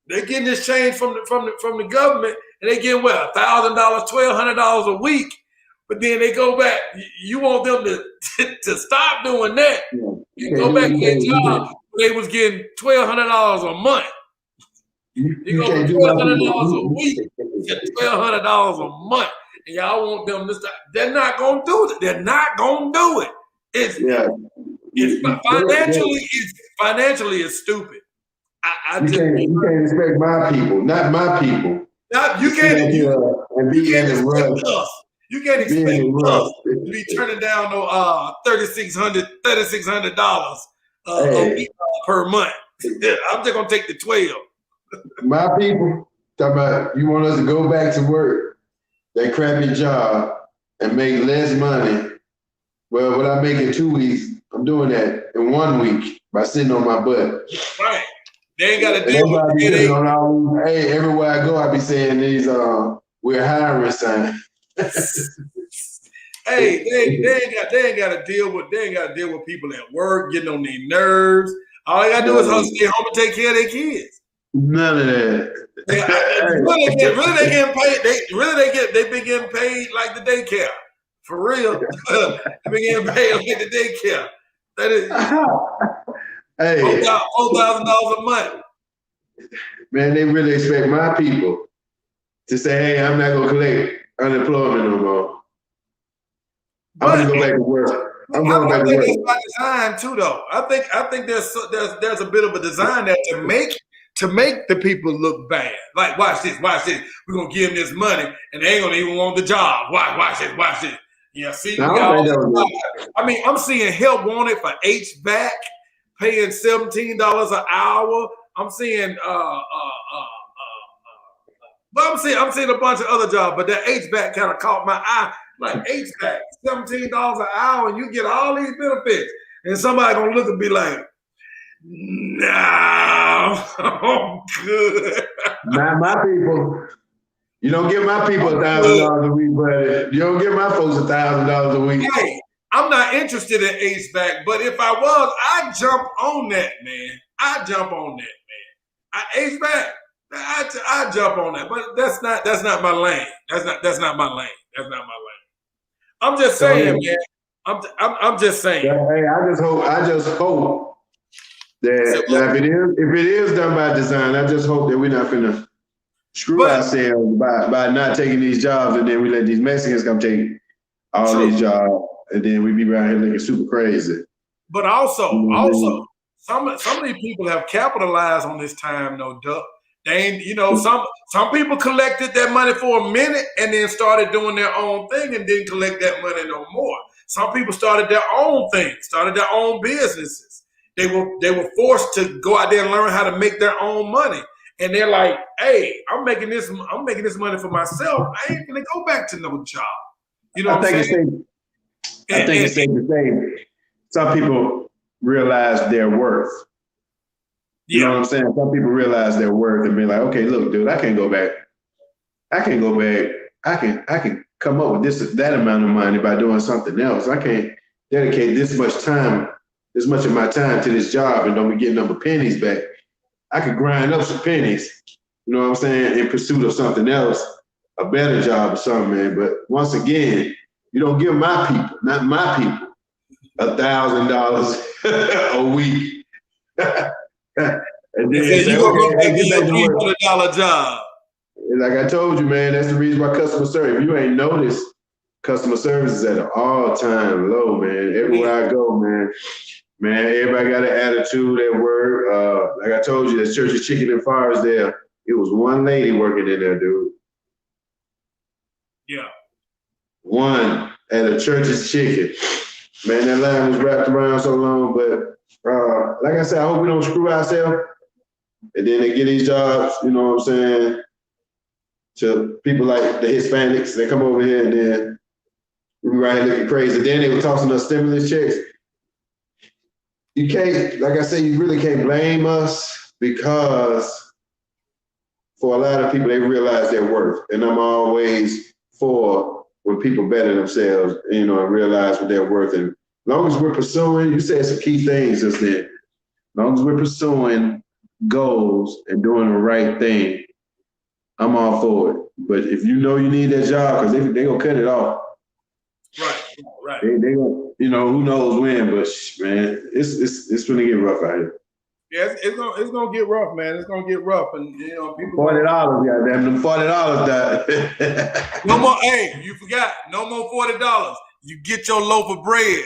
they getting this change from the government, and they get $1,000, $1,200 a week. But then they go back. You want them to stop doing that. You go back to their job. They was getting $1,200 a month. You go $1,200 a week, $1,200 a month, and y'all want them to stop. They're not gonna do it. They're not gonna do it. It's financially it's stupid. You can't expect my people, not my people. You can't expect us. You can't expect us to be turning down no $3,600 a week per month. I'm just gonna take the 12. My people talking about you want us to go back to work, that crappy job, and make less money. Well, what I make in 2 weeks, I'm doing that in 1 week by sitting on my butt. Right. They ain't got to deal with it. Hey, everywhere I go, I be saying these we're hiring signs. Hey, they ain't got to deal with people at work getting on their nerves. All they got to do is stay home and take care of their kids. None of that. Really, they getting paid. They've been getting paid like the daycare. For real. They've been getting paid like the daycare. That is $4,000 a month. Man, they really expect my people to say, hey, I'm not gonna collect unemployment no more. I'm gonna go back to work. I'm going back to work. It's by design too, though. I think there's a bit of a design there to make the people look bad. Like, watch this. We're gonna give them this money, and they ain't gonna even want the job. Watch this. Yeah, see, I mean, I'm seeing help wanted for HVAC, paying $17 an hour. I'm seeing but I'm seeing a bunch of other jobs, but that HVAC kind of caught my eye. Like HVAC, $17 an hour, and you get all these benefits. And somebody gonna look and be like, no, I'm good. Not my people. You don't give my people $1,000 a week, but you don't give my folks $1,000 a week. Hey, I'm not interested in HVAC, but if I was, I'd jump on that, man. I'd jump on that, but that's not my lane. That's not my lane. I'm just saying, man. I'm just saying. Hey, I just hope that if it is done by design, I just hope that we're not finna screw ourselves by not taking these jobs, and then we let these Mexicans come take all these jobs, and then we be around here looking super crazy. But also, some of these people have capitalized on this time, no duck. They ain't, some people collected that money for a minute and then started doing their own thing and didn't collect that money no more. Some people started their own thing, started their own businesses. They were forced to go out there and learn how to make their own money. and they're like, "Hey, I'm making this money for myself. I ain't gonna go back to no job." You know what I'm saying? I think it's safe to say some people realize their worth. You know what I'm saying? Some people realize their worth and be like, okay, look, dude, I can't go back. I can come up with that amount of money by doing something else. I can't dedicate this much of my time to this job and don't be getting number pennies back. I could grind up some pennies, you know what I'm saying, in pursuit of something else, a better job or something, man. But once again, you don't give not my people, $1,000 a week. And then you gonna go back to your $300 job. Like I told you, man, that's the reason why customer service. If you ain't noticed, customer service is at an all-time low, man. Everywhere I go, man, everybody got an attitude at work. Like I told you, that Church's Chicken and Fires there, it was one lady working in there, dude. Yeah. One at a Church's Chicken. Man, that line was wrapped around so long, but like I said, I hope we don't screw ourselves. And then they get these jobs, you know what I'm saying, to people like the Hispanics. They come over here and then we right here looking crazy. Then they were tossing us stimulus checks. You can't, like I said, you really can't blame us because for a lot of people, they realize their worth. And I'm always for when people better themselves, you know, and realize what they're worth. And as long as we're pursuing, you said some key things just then. As long as we're pursuing goals and doing the right thing, I'm all for it. But if you know you need that job, because they gonna cut it off. Right. They gonna, you know, who knows when, but man, it's gonna get rough out here. Yeah, it's gonna get rough, man. It's gonna get rough, and you know, people. $40, goddamn, them $40 died. No more. Hey, you forgot. No more $40. You get your loaf of bread.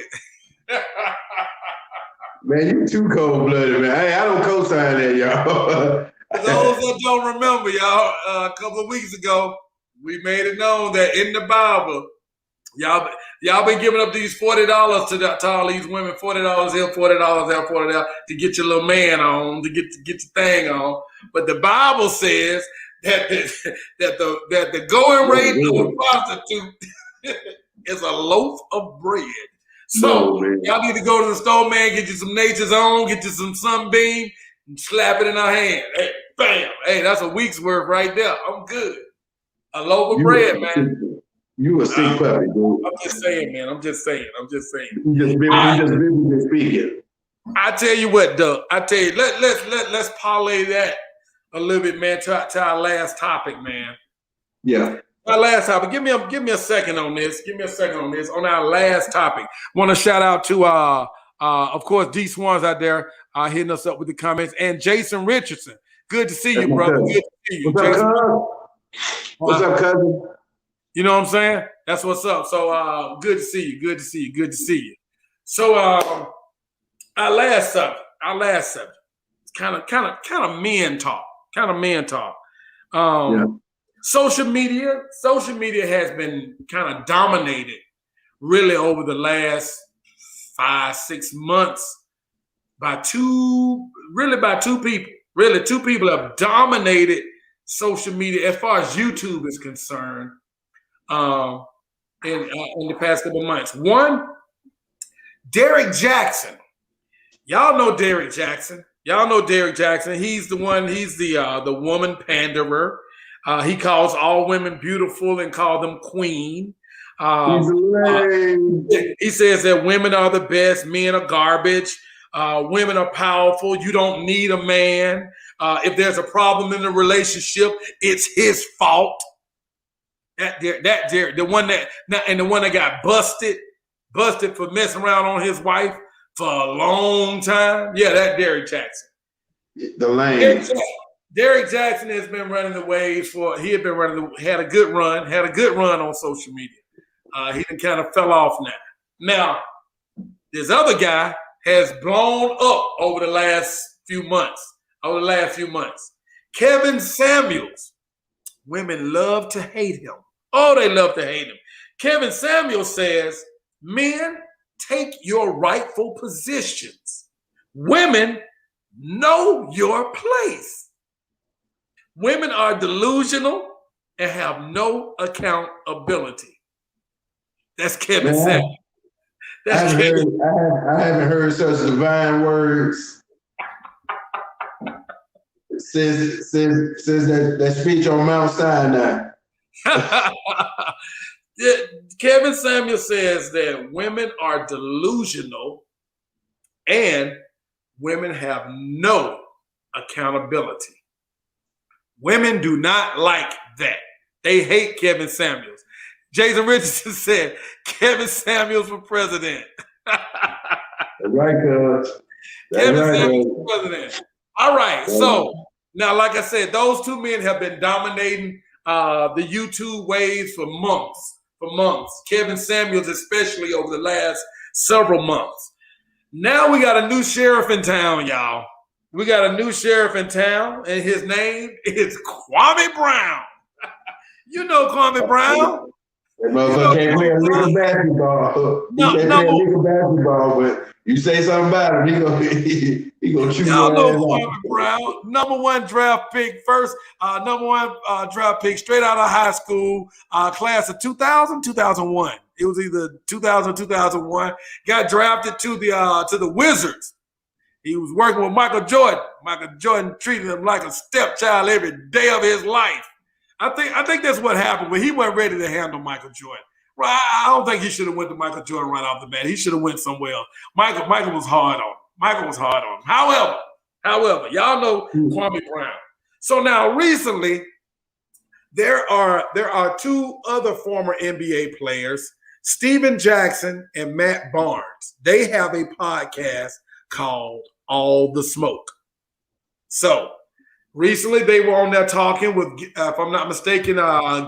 Man, you too cold-blooded, man. Hey, I don't co-sign that, y'all. For those that don't remember, y'all, a couple of weeks ago, we made it known that in the Bible, y'all been giving up these $40 to all these women, $40 here, $40 there, $40 there, to get your little man on, to get your thing on. But the Bible says that the going rate of a prostitute is a loaf of bread. So y'all need to go to the store, man, get you some Nature's Own, get you some Sunbeam, and slap it in our hand. Hey, bam. Hey, that's a week's worth right there. I'm good. A loaf of bread, man. You a sick puppy, dude. I'm just saying, man. I'm just saying. You just vividly speaking. I tell you what, Doug. I tell you, let's parlay that a little bit, man, to our last topic, man. Yeah. Our last topic. Give me a second on this. On our last topic. Want to shout out to of course, D Swans out there hitting us up with the comments, and Jason Richardson. Good to see you, brother. Good to see you. What's up, cousin? You know what I'm saying? That's what's up. So good to see you. So our last subject. It's kind of men talk. Social media has been kind of dominated really over the last 5-6 months by two people. Really, two people have dominated social media as far as YouTube is concerned in the past couple of months. One, Derrick Jackson. Y'all know Derrick Jackson. He's the woman panderer. He calls all women beautiful and call them queen. He says that women are the best, men are garbage. Women are powerful. You don't need a man. If there's a problem in the relationship, it's his fault. The one that got busted for messing around on his wife for a long time. Yeah, that Derrick Jackson. The lane. Derrick Jackson has been running the waves had a good run on social media. He kind of fell off now. Now, this other guy has blown up over the last few months. Kevin Samuels. Women love to hate him. Oh, they love to hate him. Kevin Samuels says, men, take your rightful positions. Women, know your place. Women are delusional and have no accountability. That's Kevin Man, said. I That's haven't Kevin. heard, I haven't heard such divine words since that speech on Mount Sinai. Kevin Samuel says that women are delusional and women have no accountability. Women do not like that. They hate Kevin Samuels. Jason Richardson said, Kevin Samuels for president. That's right, cuz. Kevin Right, Samuels for president. All right. yeah. So now, like I said, those two men have been dominating the YouTube waves for months. Kevin Samuels, especially over the last several months. Now we got a new sheriff in town, y'all. We got a new sheriff in town, and his name is Kwame Brown. You know Kwame Brown. That motherfucker can't play a lick of basketball. He can't play a lick of basketball, but you say something about him, he gonna chew y'all your know ass Kwame off. Brown, number one draft pick, number one draft pick straight out of high school, class of 2000, 2001. It was either 2000 or 2001. Got drafted to the Wizards. He was working with Michael Jordan. Michael Jordan treated him like a stepchild every day of his life. I think that's what happened when he wasn't ready to handle Michael Jordan. Well, I don't think he should have went to Michael Jordan right off the bat. He should have went somewhere else. Michael was hard on him. However, y'all know Kwame Brown. So now recently, there are two other former NBA players, Steven Jackson and Matt Barnes. They have a podcast called All the Smoke. So recently, they were on there talking with, if I'm not mistaken,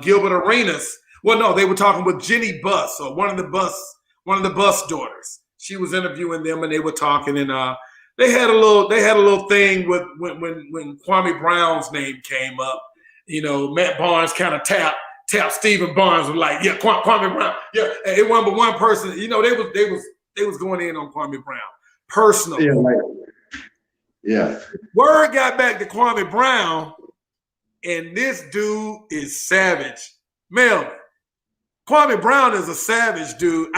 Gilbert Arenas. Well, no, they were talking with Jenny Buss, or one of the Buss daughters. She was interviewing them, and they were talking, and they had a little thing with when Kwame Brown's name came up. You know, Matt Barnes kind of tapped Stephen Barnes, was like, yeah, Kwame Brown, yeah. It wasn't but one person. You know, they was going in on Kwame Brown personally. Yeah, like, yeah. Word got back to Kwame Brown, and this dude is savage. Melvin, Kwame Brown is a savage dude.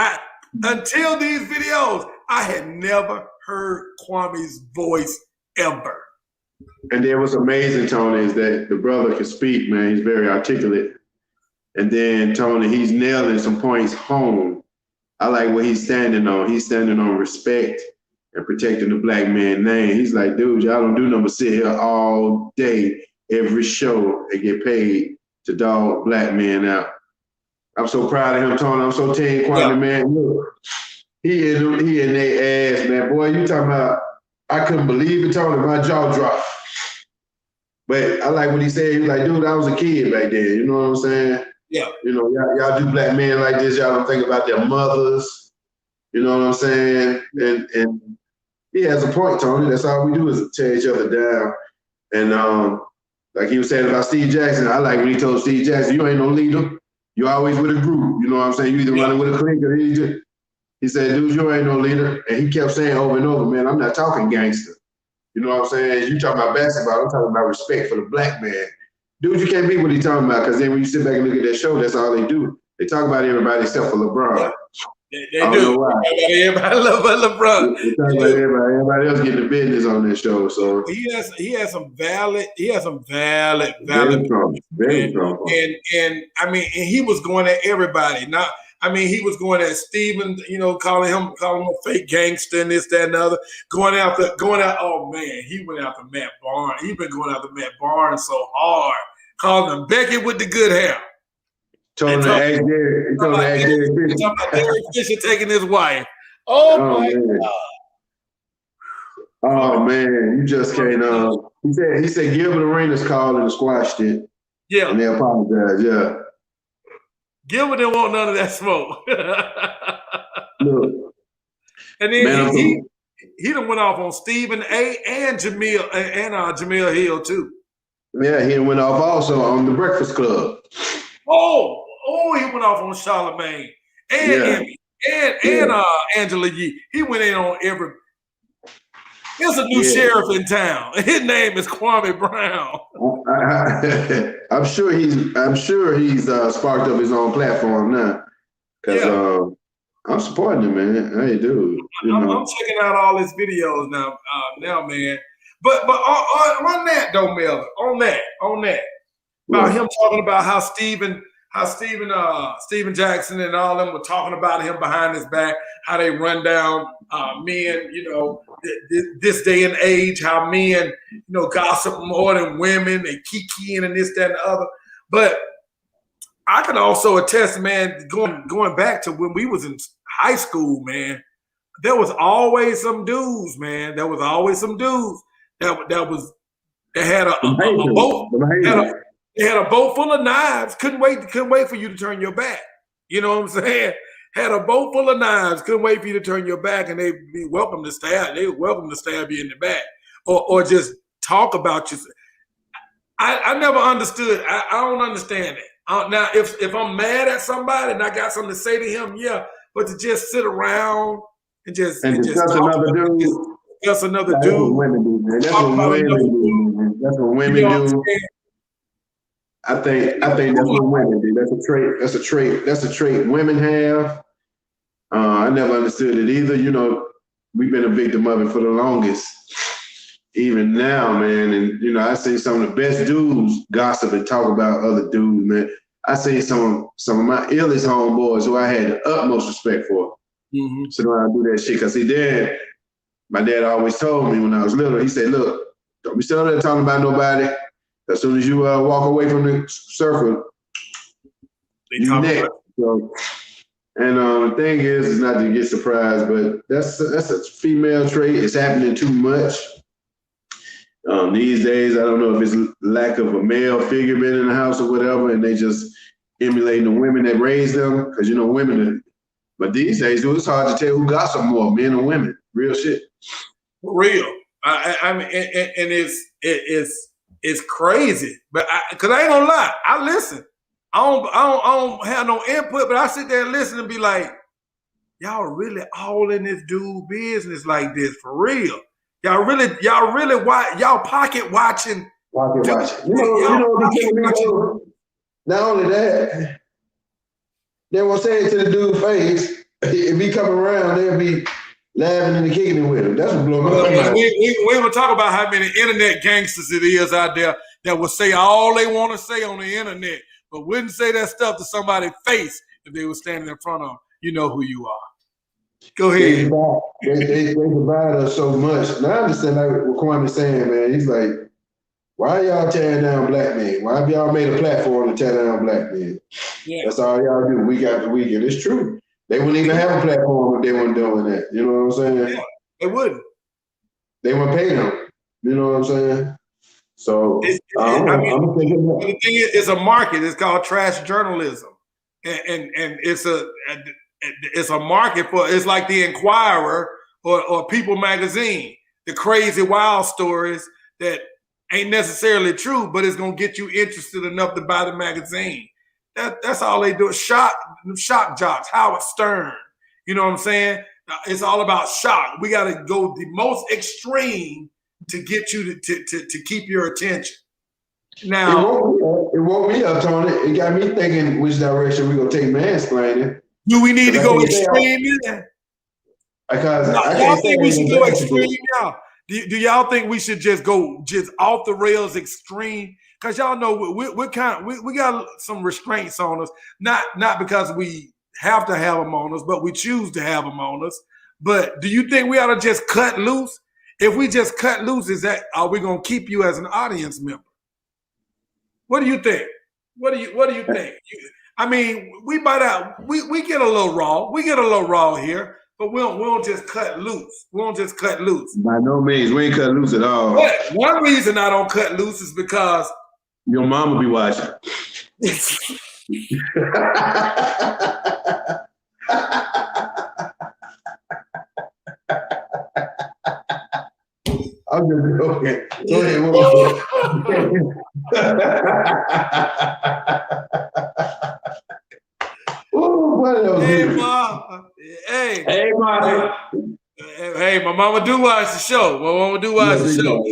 Until these videos, I had never heard Kwame's voice ever. And then what's amazing, Tony, is that the brother can speak, man. He's very articulate. And then, Tony, he's nailing some points home. I like what he's standing on. He's standing on respect and protecting the black man's name. He's like, dude, y'all don't do nothing but sit here all day, every show, and get paid to dog black men out. I'm so proud of him, Tony. I'm so Team Kwame, man. Look, he in their ass, man. Boy, you talking about, I couldn't believe it, Tony. My jaw dropped. But I like what he said. He was like, dude, I was a kid back then. You know what I'm saying? Yeah. You know, y'all do black men like this. Y'all don't think about their mothers. You know what I'm saying? And he has a point, Tony. That's all we do is tear each other down. And like he was saying about Steve Jackson, I like when he told Steve Jackson, you ain't no leader. You always with a group. You know what I'm saying? You either running with a clique or he said, dude, you ain't no leader. And he kept saying over and over, man, I'm not talking gangster. You know what I'm saying? You talking about basketball, I'm talking about respect for the black man. Dude, you can't beat what he's talking about, because then when you sit back and look at that show, that's all they do. They talk about everybody except for LeBron. They do. Everybody love LeBron. They talk about everybody else getting the business on this show. So he has some valid very strong. and I mean, and he was going at everybody. Not, I mean, he was going at Steven, you know, calling him a fake gangster and this, that, and the other. Going out. Oh man, he went after Matt Barnes. He's been going after Matt Barnes so hard, calling him Becky with the good hair. Told him to ask Derek. Talking about Derek Fisher taking his wife. Oh my man. God. Oh man, you just can't. He said Gilbert Arenas called and squashed it. Yeah, and they apologized. Yeah, Gilbert didn't want none of that smoke. Look, and then he done went off on Stephen A. and Jamil Hill too. Yeah, he went off also on the Breakfast Club. Oh, he went off on Charlamagne and Emmy and Angela Yee. He went in on every. There's a new sheriff in town. His name is Kwame Brown. I'm sure he's sparked up his own platform now. Cause I'm supporting him, man. Hey, dude. I'm checking out all his videos now, man. But on that though, Melvin, on that, about him talking about how Steven Jackson and all them were talking about him behind his back, how they run down men, this day and age, how men, gossip more than women, they kikiing and this, that, and the other. But I can also attest, man, going back to when we was in high school, man, there was always some dudes, man. There was always some dudes that had a boat. They had a boat full of knives. Couldn't wait for you to turn your back. You know what I'm saying? Had a boat full of knives. Couldn't wait for you to turn your back, and they'd be welcome to stab. They were welcome to stab you in the back, or just talk about you. I never understood. I don't understand it. Now, if I'm mad at somebody and I got something to say to him, yeah. But to just sit around and just discuss another dude. Discuss another dude. That's what women do, man. That's what women do. I think that's what women do. That's a trait women have. I never understood it either. We've been a victim of it for the longest. Even now, man, and I see some of the best dudes gossip and talk about other dudes, man. I see some of my illest homeboys who I had the utmost respect for. Mm-hmm. So I do that shit, cause my dad always told me when I was little. He said, "Look, don't be sitting there talking about nobody. As soon as you walk away from the circle, you next." So, and the thing is not to get surprised, but that's a female trait. It's happening too much. These days, I don't know if it's lack of a male figure being in the house or whatever, and they just emulating the women that raised them, because women. But these days, it's hard to tell who gossip more, men or women. Real shit. Real. I mean, and it's crazy. But because I ain't gonna lie, I listen. I don't have no input, but I sit there and listen and be like, y'all really all in this dude business like this for real. Y'all really y'all pocket watching. Pocket watching. Not only that, they won't say it to the dude's face. If he come around, they'll be laughing and kicking it with him. That's what blows my mind. We don't talk about how many internet gangsters it is out there that will say all they want to say on the internet, but wouldn't say that stuff to somebody's face if they were standing in front of them. You know who you are. Go ahead. They divide us so much. And I understand what Kwame's saying, man. He's like, why y'all tearing down black men? Why have y'all made a platform to tear down black men? Yeah. That's all y'all do week after week. And it's true. They wouldn't even have a platform if they weren't doing that. You know what I'm saying? Yeah, they wouldn't. They wouldn't pay them. You know what I'm saying? So the thing is, it's a market. It's called trash journalism, and it's a market for. It's like the Inquirer or People Magazine, the crazy wild stories that ain't necessarily true, but it's gonna get you interested enough to buy the magazine. That's all they do. Shock jocks, Howard Stern. You know what I'm saying? It's all about shock. We got to go the most extreme to get you to keep your attention. Now, it woke me up, Tony. It got me thinking which direction we're gonna take mansplaining. Do we need to go extreme then? Because y'all think we should go extreme now? Do y'all think we should just go off the rails extreme? Because y'all know we got some restraints on us, not because we have to have them on us, but we choose to have them on us. But do you think we ought to just cut loose? If we just cut loose, are we gonna keep you as an audience member? What do you think? What do you think? I mean, we get a little raw. We get a little raw here, but we don't just cut loose. We don't just cut loose. By no means, we ain't cut loose at all. But one reason I don't cut loose is because your mama be watching. I'm just okay. Go ahead. Ooh, what else? Hey, Ma. Hey, my mama do watch the show. My mama do watch the show.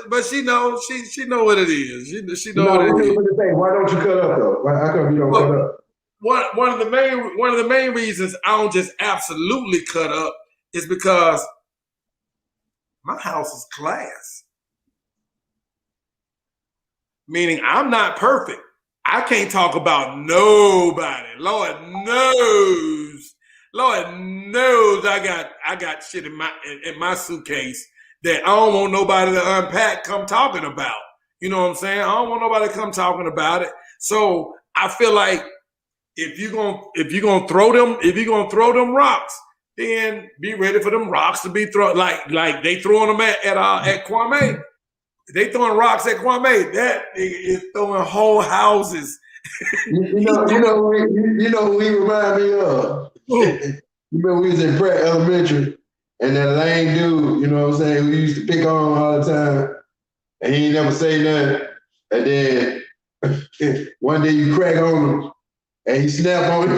But she knows she know what it is. She know what it is. Why don't you cut up though? How come you don't cut up? One of the main reasons I don't just absolutely cut up is because my house is class. Meaning I'm not perfect. I can't talk about nobody. Lord knows I got shit in my suitcase that I don't want nobody to unpack, come talking about. You know what I'm saying? I don't want nobody to come talking about it. So I feel like if you're gonna throw them rocks, then be ready for them rocks to be thrown like they throwing them at Kwame. They throwing rocks at Kwame. That is throwing whole houses. You know who he remind me of? You remember we was in Pratt Elementary, and that lame dude, you know what I'm saying, who used to pick on all the time, and he ain't never say nothing. And then one day you crack on him, and he snap on you.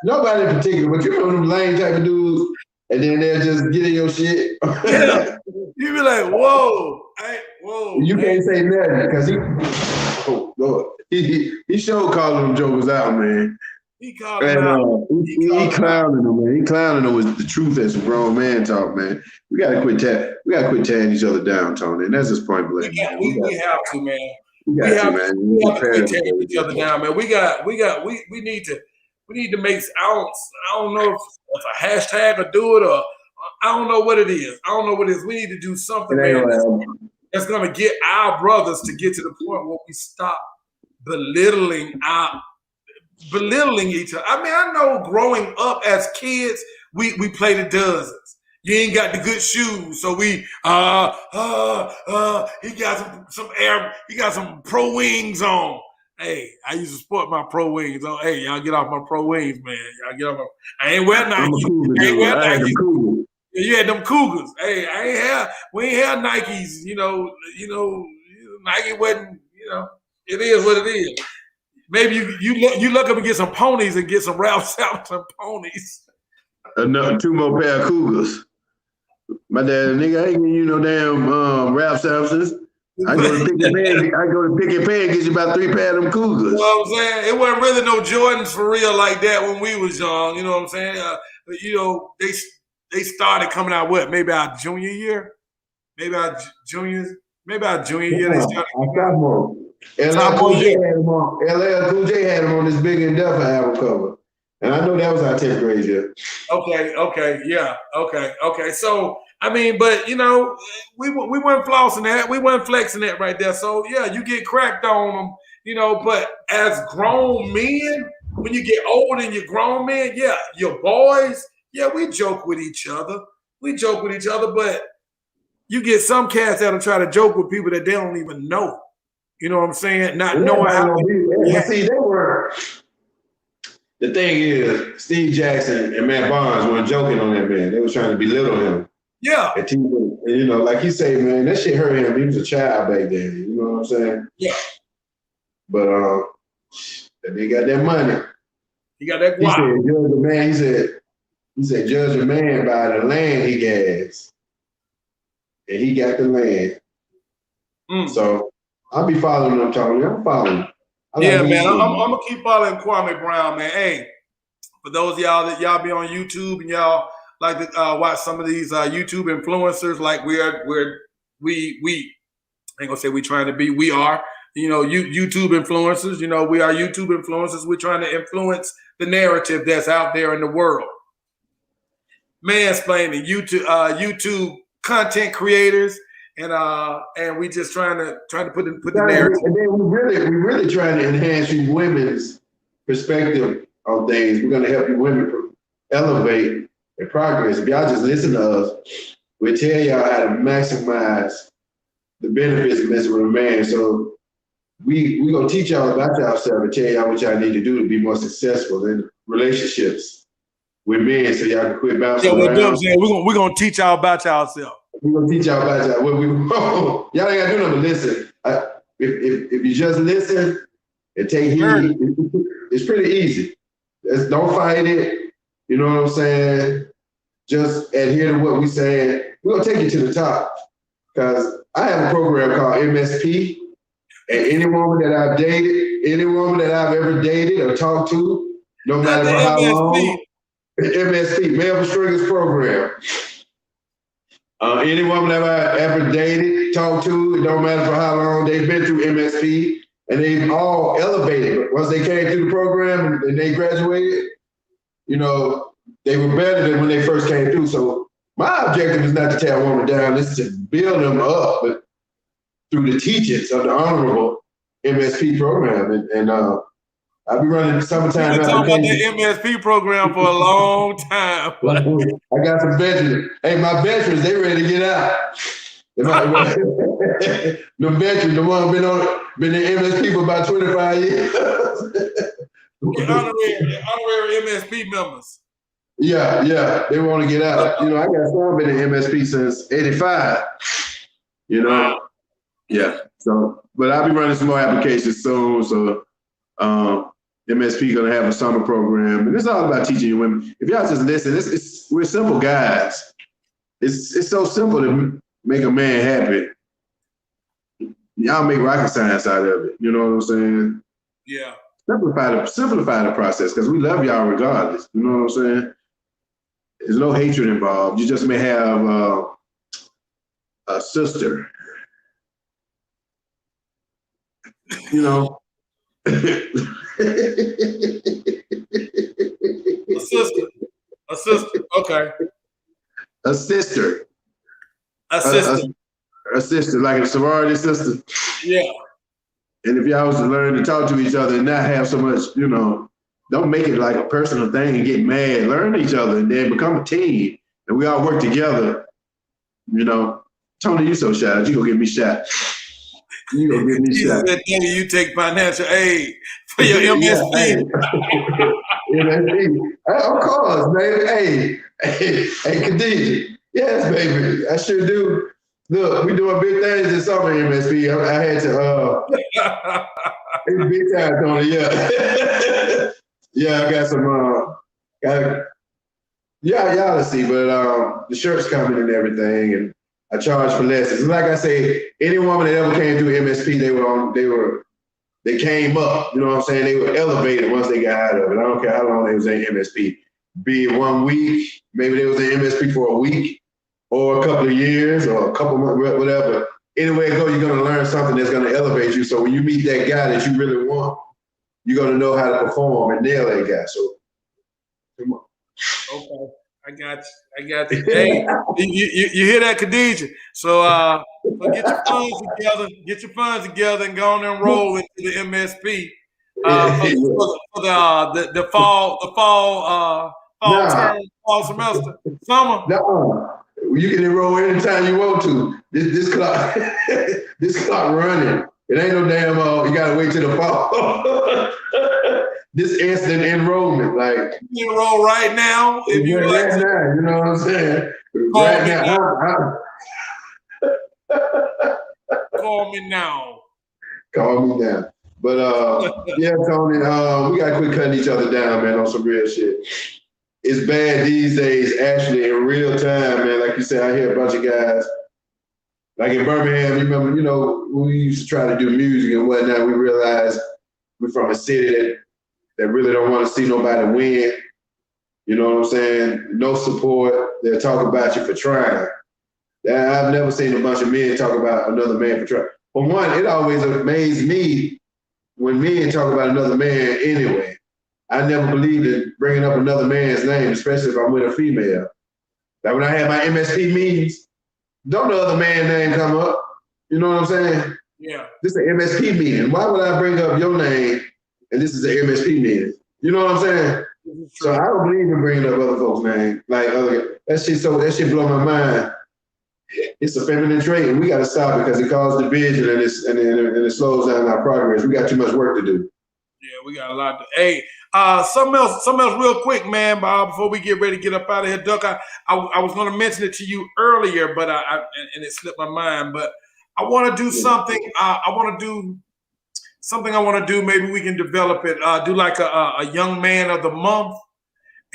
Nobody in particular, but you remember them lame type of dudes, and then they'll just get in your shit. Yeah. You be like, whoa. You can't say nothing because he sure calling them jokers out, man. He clowning them, man. He clowning them with the truth as a grown man talk, man. We gotta quit tearing each other down, Tony. And that's just point blank. We have to, man. We have to quit tearing each other down, man. We need to make. I don't know if a hashtag or do it, or I don't know what it is. We need to do something, man, that's gonna get our brothers to get to the point where we stop belittling each other. I mean, I know growing up as kids, we played the dozens. You ain't got the good shoes, so we he got some air, he got some Pro Wings on. Hey, I used to sport my Pro Wings on. Hey, y'all get off my Pro Wings, man. Y'all get off my. I ain't wear Nike. You had them Cougars. Hey, we ain't have Nikes. You know, Nike wasn't. You know, it is what it is. Maybe you look up and get some ponies and get some Ralph Sampson ponies. Another 2 more pair of Cougars. My dad, nigga, I ain't giving you no damn Ralph Sampsons. I go to Pick and Pay and get you about 3 pair of them Cougars. You know what I'm saying? It wasn't really no Jordans for real like that when we was young. You know what I'm saying? But you know, they started coming out maybe our junior year? Maybe our junior year they started coming out. LL Cool J had him on this Big and Duffer album cover. And I know that was our 10th grade year. Okay. So, I mean, but, you know, we weren't flossing that. We weren't flexing that right there. So, yeah, you get cracked on them, you know, but as grown men, when you get older and you're grown men, yeah, your boys, yeah, we joke with each other. But you get some cats that'll try to joke with people that they don't even know. You know what I'm saying? Not knowing how to. See, they were. The thing is, Steve Jackson and Matt Barnes weren't joking on that man. They were trying to belittle him. Yeah. And you know, like you say, man, that shit hurt him. He was a child back then. You know what I'm saying? Yeah. But they got that money. He got that guap. He said, judge a man by the land he has. And he got the land. So I'll be following them, Tony. I'm following. Yeah, man. I'm gonna keep following Kwame Brown, man. Hey, for those of y'all that y'all be on YouTube and y'all like to watch some of these YouTube influencers, like we ain't gonna say we trying to be. We are, you know, YouTube influencers. You know, we are YouTube influencers. We're trying to influence the narrative that's out there in the world. Mansplaining, YouTube content creators. And we just trying to put the narrative. And then we really trying to enhance you women's perspective on things. We're gonna help you women elevate and progress. If y'all just listen to us, we'll tell y'all how to maximize the benefits of messing with a man. So we gonna teach y'all about yourself and tell y'all what y'all need to do to be more successful in relationships with men, so y'all can quit bouncing around. We're gonna teach y'all about yourself. We're gonna teach y'all about y'all. Y'all ain't gotta do nothing but listen. If you just listen and take heed, it's pretty easy. Don't fight it. You know what I'm saying? Just adhere to what we said. We're gonna take you to the top. Because I have a program called MSP, and any woman that I've dated, any woman that I've ever dated or talked to, no matter for how long, MSP, Male Stringers Program. Any woman that I ever dated, talked to, it don't matter for how long, they've been through MSP, and they've all elevated. Once they came through the program and they graduated, you know, they were better than when they first came through. So my objective is not to tear a woman down, it's to build them up, but through the teachings of the honorable MSP program. And I'll be running summertime. You've been talking about that MSP program for a long time. I got some veterans. Hey, my veterans, they ready to get out. The veterans, the one been in MSP for about 25 years. Honorary MSP members. Yeah, they want to get out. You know, I got some been in MSP since '85. You know, wow. Yeah. So, but I'll be running some more applications soon. So, MSP gonna have a summer program, and it's all about teaching you women. If y'all just listen, we're simple guys. It's so simple to make a man happy. Y'all make rocket science out of it. You know what I'm saying? Yeah. Simplify the process, because we love y'all regardless. You know what I'm saying? There's no hatred involved. You just may have a sister. You know. A sister. Okay. A sister. A sister. A sister, like a sorority sister. Yeah. And if y'all was to learn to talk to each other and not have so much, you know, don't make it like a personal thing and get mad. Learn each other and then become a team. And we all work together. You know, Tony, you so shy. You gonna get me shot. You gonna get me shot. You take financial aid for your MSP. Of course, baby. Hey, Khadijah. Yes, baby. I sure do. Look, we doing big things this summer, MSP. I had to, it's big time, Tony, yeah. Yeah, I got some, y'all to see, but the shirt's coming and everything, and I charge for lessons. Like I say, any woman that ever came through MSP, they came up, you know what I'm saying? They were elevated once they got out of it. I don't care how long they was in MSP. Be it 1 week, maybe they was in MSP for a week, or a couple of years, or a couple of months, whatever. Anywhere you go, you're gonna learn something that's gonna elevate you. So when you meet that guy that you really want, you're gonna know how to perform and nail that guy. So, come on. Okay, I got you. Hey, you hear that, Khadijah? So, get your funds together, and go on and roll into the MSP for the fall term, fall semester, summer. No. You can enroll anytime you want to. This clock, this clock running. It ain't no damn. You gotta wait till the fall. This instant enrollment, like you enroll right now. If you like, right now, you know what I'm saying? Right now. Call me now. Call me now. But yeah, Tony, we gotta quit cutting each other down, man, on some real shit. It's bad these days, actually, in real time, man. Like you said, I hear a bunch of guys, like in Birmingham, remember, you know, when we used to try to do music and whatnot, we realized we're from a city that really don't want to see nobody win. You know what I'm saying? No support. They'll talk about you for trying. I've never seen a bunch of men talk about another man for trying. For one, it always amazed me when men talk about another man anyway. I never believed in bringing up another man's name, especially if I'm with a female. Like when I had my MSP meetings, don't the other man's name come up? You know what I'm saying? Yeah. This is an MSP meeting. Why would I bring up your name and this is an MSP meeting? You know what I'm saying? So I don't believe in bringing up other folks' names. Like that shit blow my mind. It's a feminine trait, and we got to stop it because it causes division and it slows down our progress. We got too much work to do. Yeah, we got a lot to. Hey, something else real quick, man, Bob, before we get ready to get up out of here, Duck. I was going to mention it to you earlier, but and it slipped my mind. But I want to do something. I want to do something. Maybe we can develop it. Do like a young man of the month.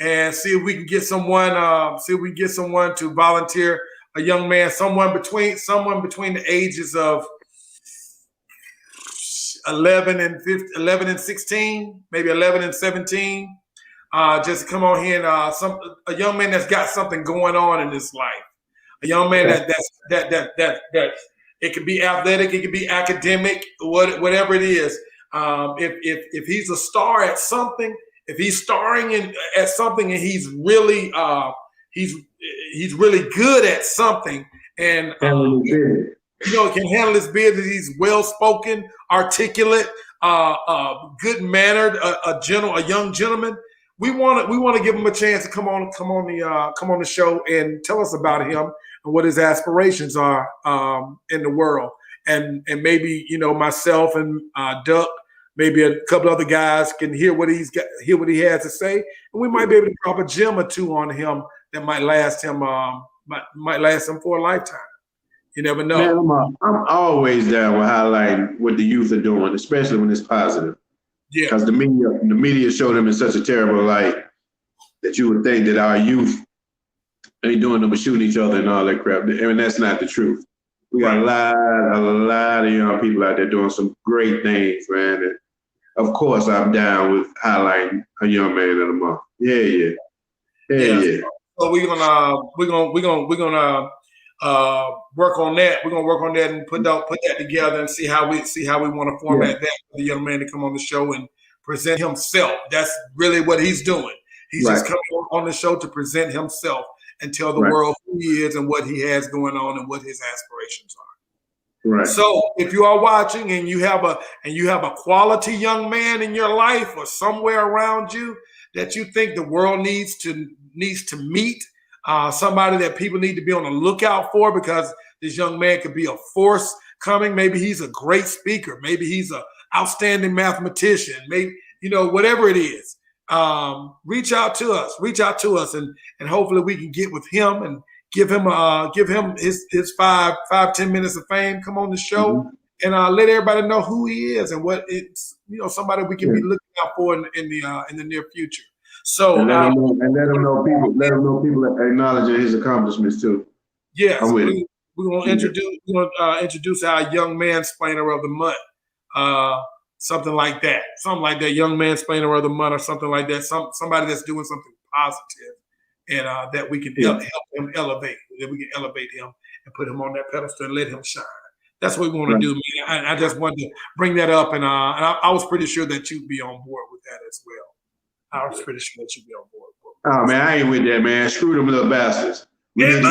and see if we can get someone. See if we can get someone to volunteer. A young man, someone between the ages of 11 and 16, maybe 11 and 17. Just come on here and a young man that's got something going on in his life. A young man that it could be athletic, it could be academic, whatever it is. If he's a star at something, if he's starring at something, and he's really good at something, and can handle his business. He's well spoken, articulate, good mannered, a young gentleman. We want to give him a chance to come on the show and tell us about him and what his aspirations are in the world, and maybe myself and Duck, maybe a couple other guys can hear what he has to say, and we might be able to drop a gem or two on him that might last him for a lifetime. You never know. Man, I'm always down with highlighting what the youth are doing, especially when it's positive. Yeah. Because the media show them in such a terrible light that you would think that our youth ain't doing them but shooting each other and all that crap. I mean, that's not the truth. We got a lot of young people out there doing some great things, man. And of course, I'm down with highlighting a young man of the month. Yeah. So we're gonna work on that. We're gonna work on that and put that together and see how we want to format that for the young man to come on the show and present himself. That's really what he's doing. He's just coming on the show to present himself and tell the world who he is and what he has going on and what his aspirations are. Right. So if you are watching and you have a quality young man in your life or somewhere around you that you think the world needs to meet, somebody that people need to be on the lookout for, because this young man could be a force coming. Maybe he's a great speaker. Maybe he's an outstanding mathematician. Maybe, whatever it is, reach out to us and hopefully we can get with him and give him his 5-10 minutes of fame. Come on the show and let everybody know who he is and what it's, somebody we can be looking out for in the near future. So and let them know people acknowledging his accomplishments too. Yes, we're gonna introduce our young mansplainer of the month. Something like that, young mansplainer of the month or something like that. Somebody that's doing something positive and that we can help him elevate. That we can elevate him and put him on that pedestal and let him shine. That's what we want to do, man. I just wanted to bring that up, and I was pretty sure that you'd be on board with that as well. I was pretty sure that you'd be on board. Oh man, I ain't with that, man. Screw them little bastards. We can do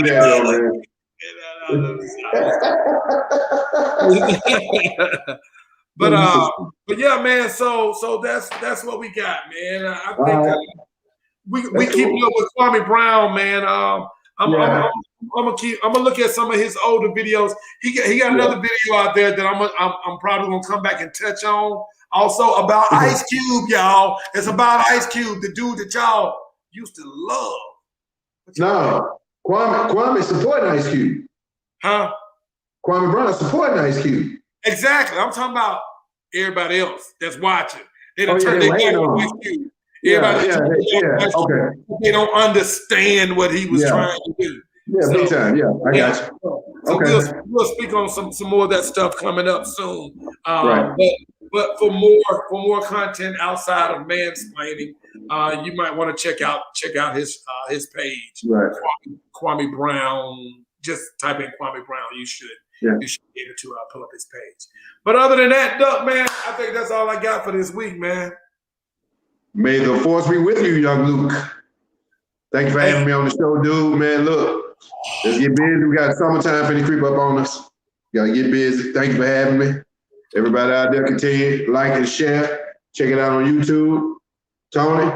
that though, man. But yeah, man. So that's what we got, man. I think we keep up with Kwame Brown, man. I'm gonna look at some of his older videos. He got another video out there that I'm probably gonna come back and touch on. Also about Ice Cube, y'all. It's about Ice Cube, the dude that y'all used to love. No, Kwame supporting Ice Cube. Huh? Kwame Brown supporting Ice Cube. Exactly. I'm talking about everybody else that's watching. They don't turn their back on Ice Cube. Okay. They don't understand what he was trying to do. Yeah, big time. Yeah, I got you. So we'll speak on some more of that stuff coming up soon. But for more content outside of mansplaining, you might want to check out his page. Right. Kwame Brown. Just type in Kwame Brown. You should be able to pull up his page. But other than that, Duck, man, I think that's all I got for this week, man. May the force be with you, young Luke. Thank you for having me on the show, dude. Man, look, let's get busy. We got summertime finna creep up on us. Gotta get busy. Thank you for having me. Everybody out there, continue like and share. Check it out on YouTube. Tony,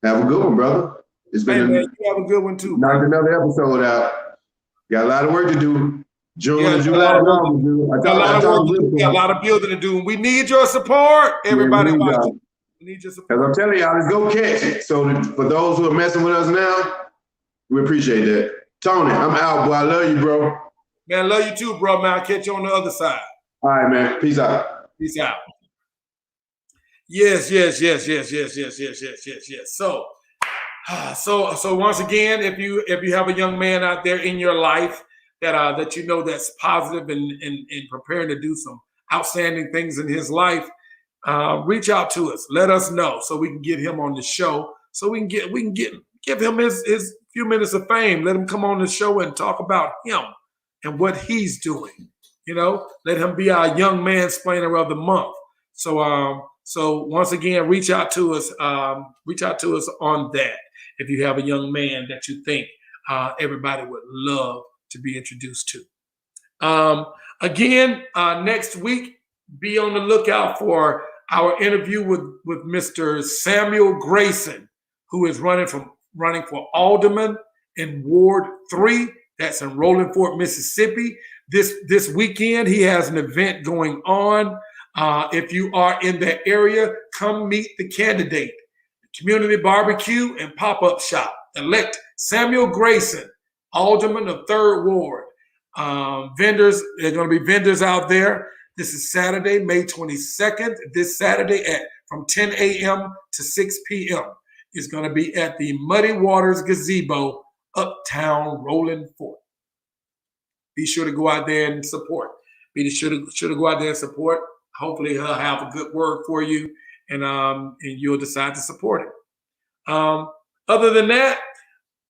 have a good one, brother. It's been you have a good one too. Knocked another episode out. Got a lot of work to do. June and July. A lot of building to do. We need your support, everybody watching. We need your support. As I'm telling y'all, let's go catch it. So for those who are messing with us now, we appreciate that. Tony, I'm out, boy. I love you, bro. Man, I love you too, bro, man. I'll catch you on the other side. All right, man. Peace out. Peace out. Yes. So once again, if you have a young man out there in your life that you know that's positive and preparing to do some outstanding things in his life, reach out to us. Let us know so we can get him on the show. So we can give him his few minutes of fame. Let him come on the show and talk about him and what he's doing. You know, let him be our young mansplainer of the month. So once again, reach out to us. Reach out to us on that if you have a young man that you think everybody would love to be introduced to. Again, next week, be on the lookout for our interview with Mr. Samuel Grayson, who is running for alderman in Ward 3. That's in Rolling Fork, Mississippi. This weekend, he has an event going on. If you are in that area, come meet the candidate. Community barbecue and pop-up shop. Elect Samuel Grayson, alderman of 3rd Ward. Vendors, there are going to be vendors out there. This is Saturday, May 22nd. This Saturday from 10 a.m. to 6 p.m. It's going to be at the Muddy Waters Gazebo, Uptown Rolling Fork. Be sure to go out there and support. Be sure to go out there and support. Hopefully he'll have a good word for you, and you'll decide to support him. Other than that,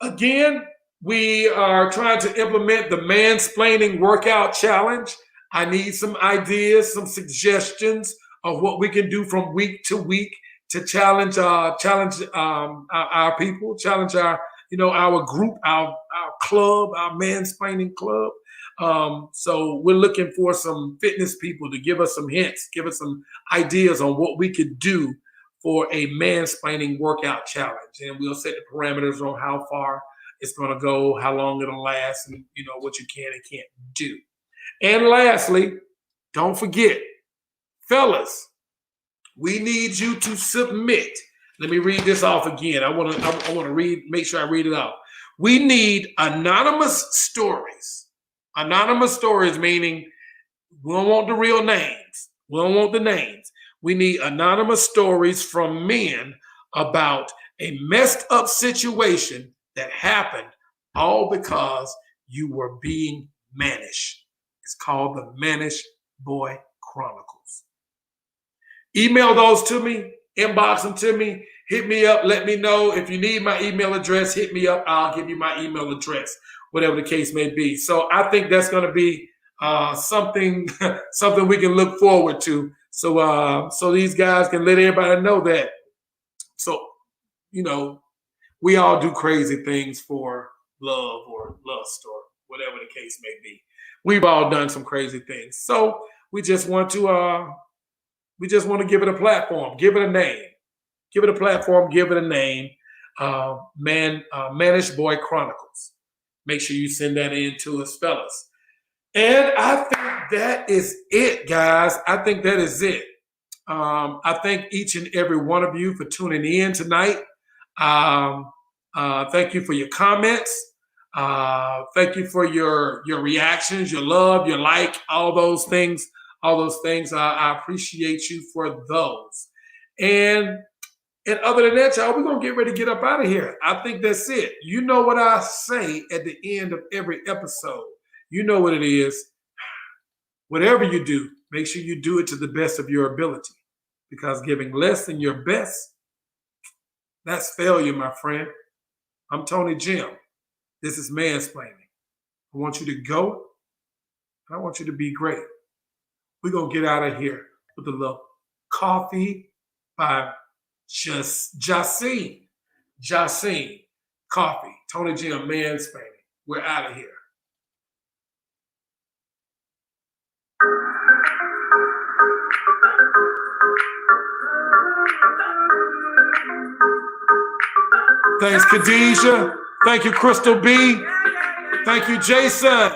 again, we are trying to implement the Mansplaining Workout Challenge. I need some ideas, some suggestions of what we can do from week to week to challenge our people, challenge our group, our club, our mansplaining club. So we're looking for some fitness people to give us some hints, give us some ideas on what we could do for a mansplaining workout challenge. And we'll set the parameters on how far it's going to go, how long it'll last, and what you can and can't do. And lastly, don't forget, fellas, we need you to submit. Let me read this off again. I want to make sure I read it off. We need anonymous stories. Anonymous stories, meaning we don't want the real names. We don't want the names. We need anonymous stories from men about a messed up situation that happened all because you were being mannish. It's called the Mannish Boy Chronicles. Email those to me, inbox them to me, hit me up, let me know. If you need my email address, hit me up. I'll give you my email address, whatever the case may be. So I think that's going to be something we can look forward to. So these guys can let everybody know that. So, we all do crazy things for love or lust or whatever the case may be. We've all done some crazy things. So we just want to give it a platform, give it a name. Give it a platform, give it a name. Mannish Boy Chronicles. Make sure you send that in to us, fellas. And I think that is it, guys. I think that is it. I thank each and every one of you for tuning in tonight. Thank you for your comments. Thank you for your reactions, your love, your like, all those things. I appreciate you for those. And other than that, y'all, we're going to get ready to get up out of here. I think that's it. You know what I say at the end of every episode. You know what it is. Whatever you do, make sure you do it to the best of your ability. Because giving less than your best, that's failure, my friend. I'm Tonyjem. This is Mansplaining. I want you to go, and I want you to be great. We're going to get out of here with a little coffee by Jacine Coffee. Tonyjem Mansplaining. We're out of here. Thanks, Khadijah. Thank you, Crystal B. Thank you, Jason.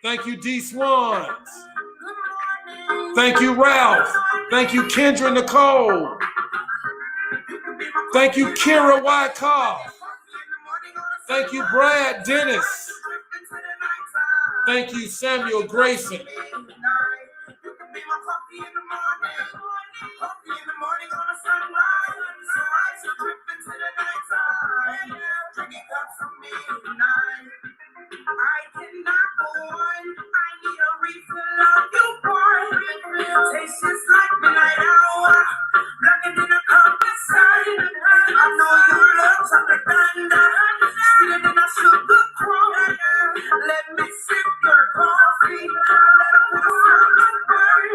Thank you, D. Swans. Thank you, Ralph. Thank you, Kendra Nicole. Thank you, Kira Wyckoff. Thank you, Brad Dennis. Thank you, Samuel Grayson. be my coffee in the morning. Coffee in the morning on a sunrise. So I should drip into the nighttime. Drinking cups from me tonight. I cannot go on. I need a refill of you, boy. Tastes just like midnight hour. Blacker than a compass sign. I know you love chocolate thunder. Sweeter than a sugar crush. Let me sip your coffee. I let it put a summer burn.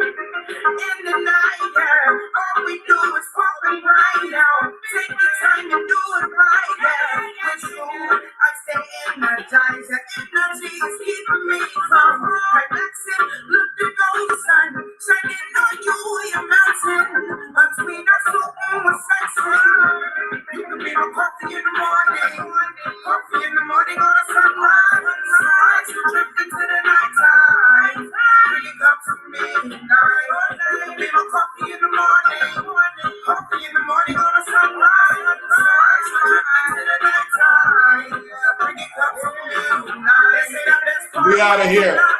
In the night, yeah. All we do is pop it right now. Take your time and do it right, yeah. With you, I stay energized. Your energy is keeping me calm. Relaxing, look the golden sun. Shining on you, your mountain. Between us, so you can be my coffee in the morning. Coffee in the morning on a sunrise. Sunrise, you drip into the nighttime. Bring it up to midnight. You can be my coffee in the morning. Coffee in the morning on a sunrise. Sunrise, you drip into the nighttime. Bring it up to midnight. We out of here.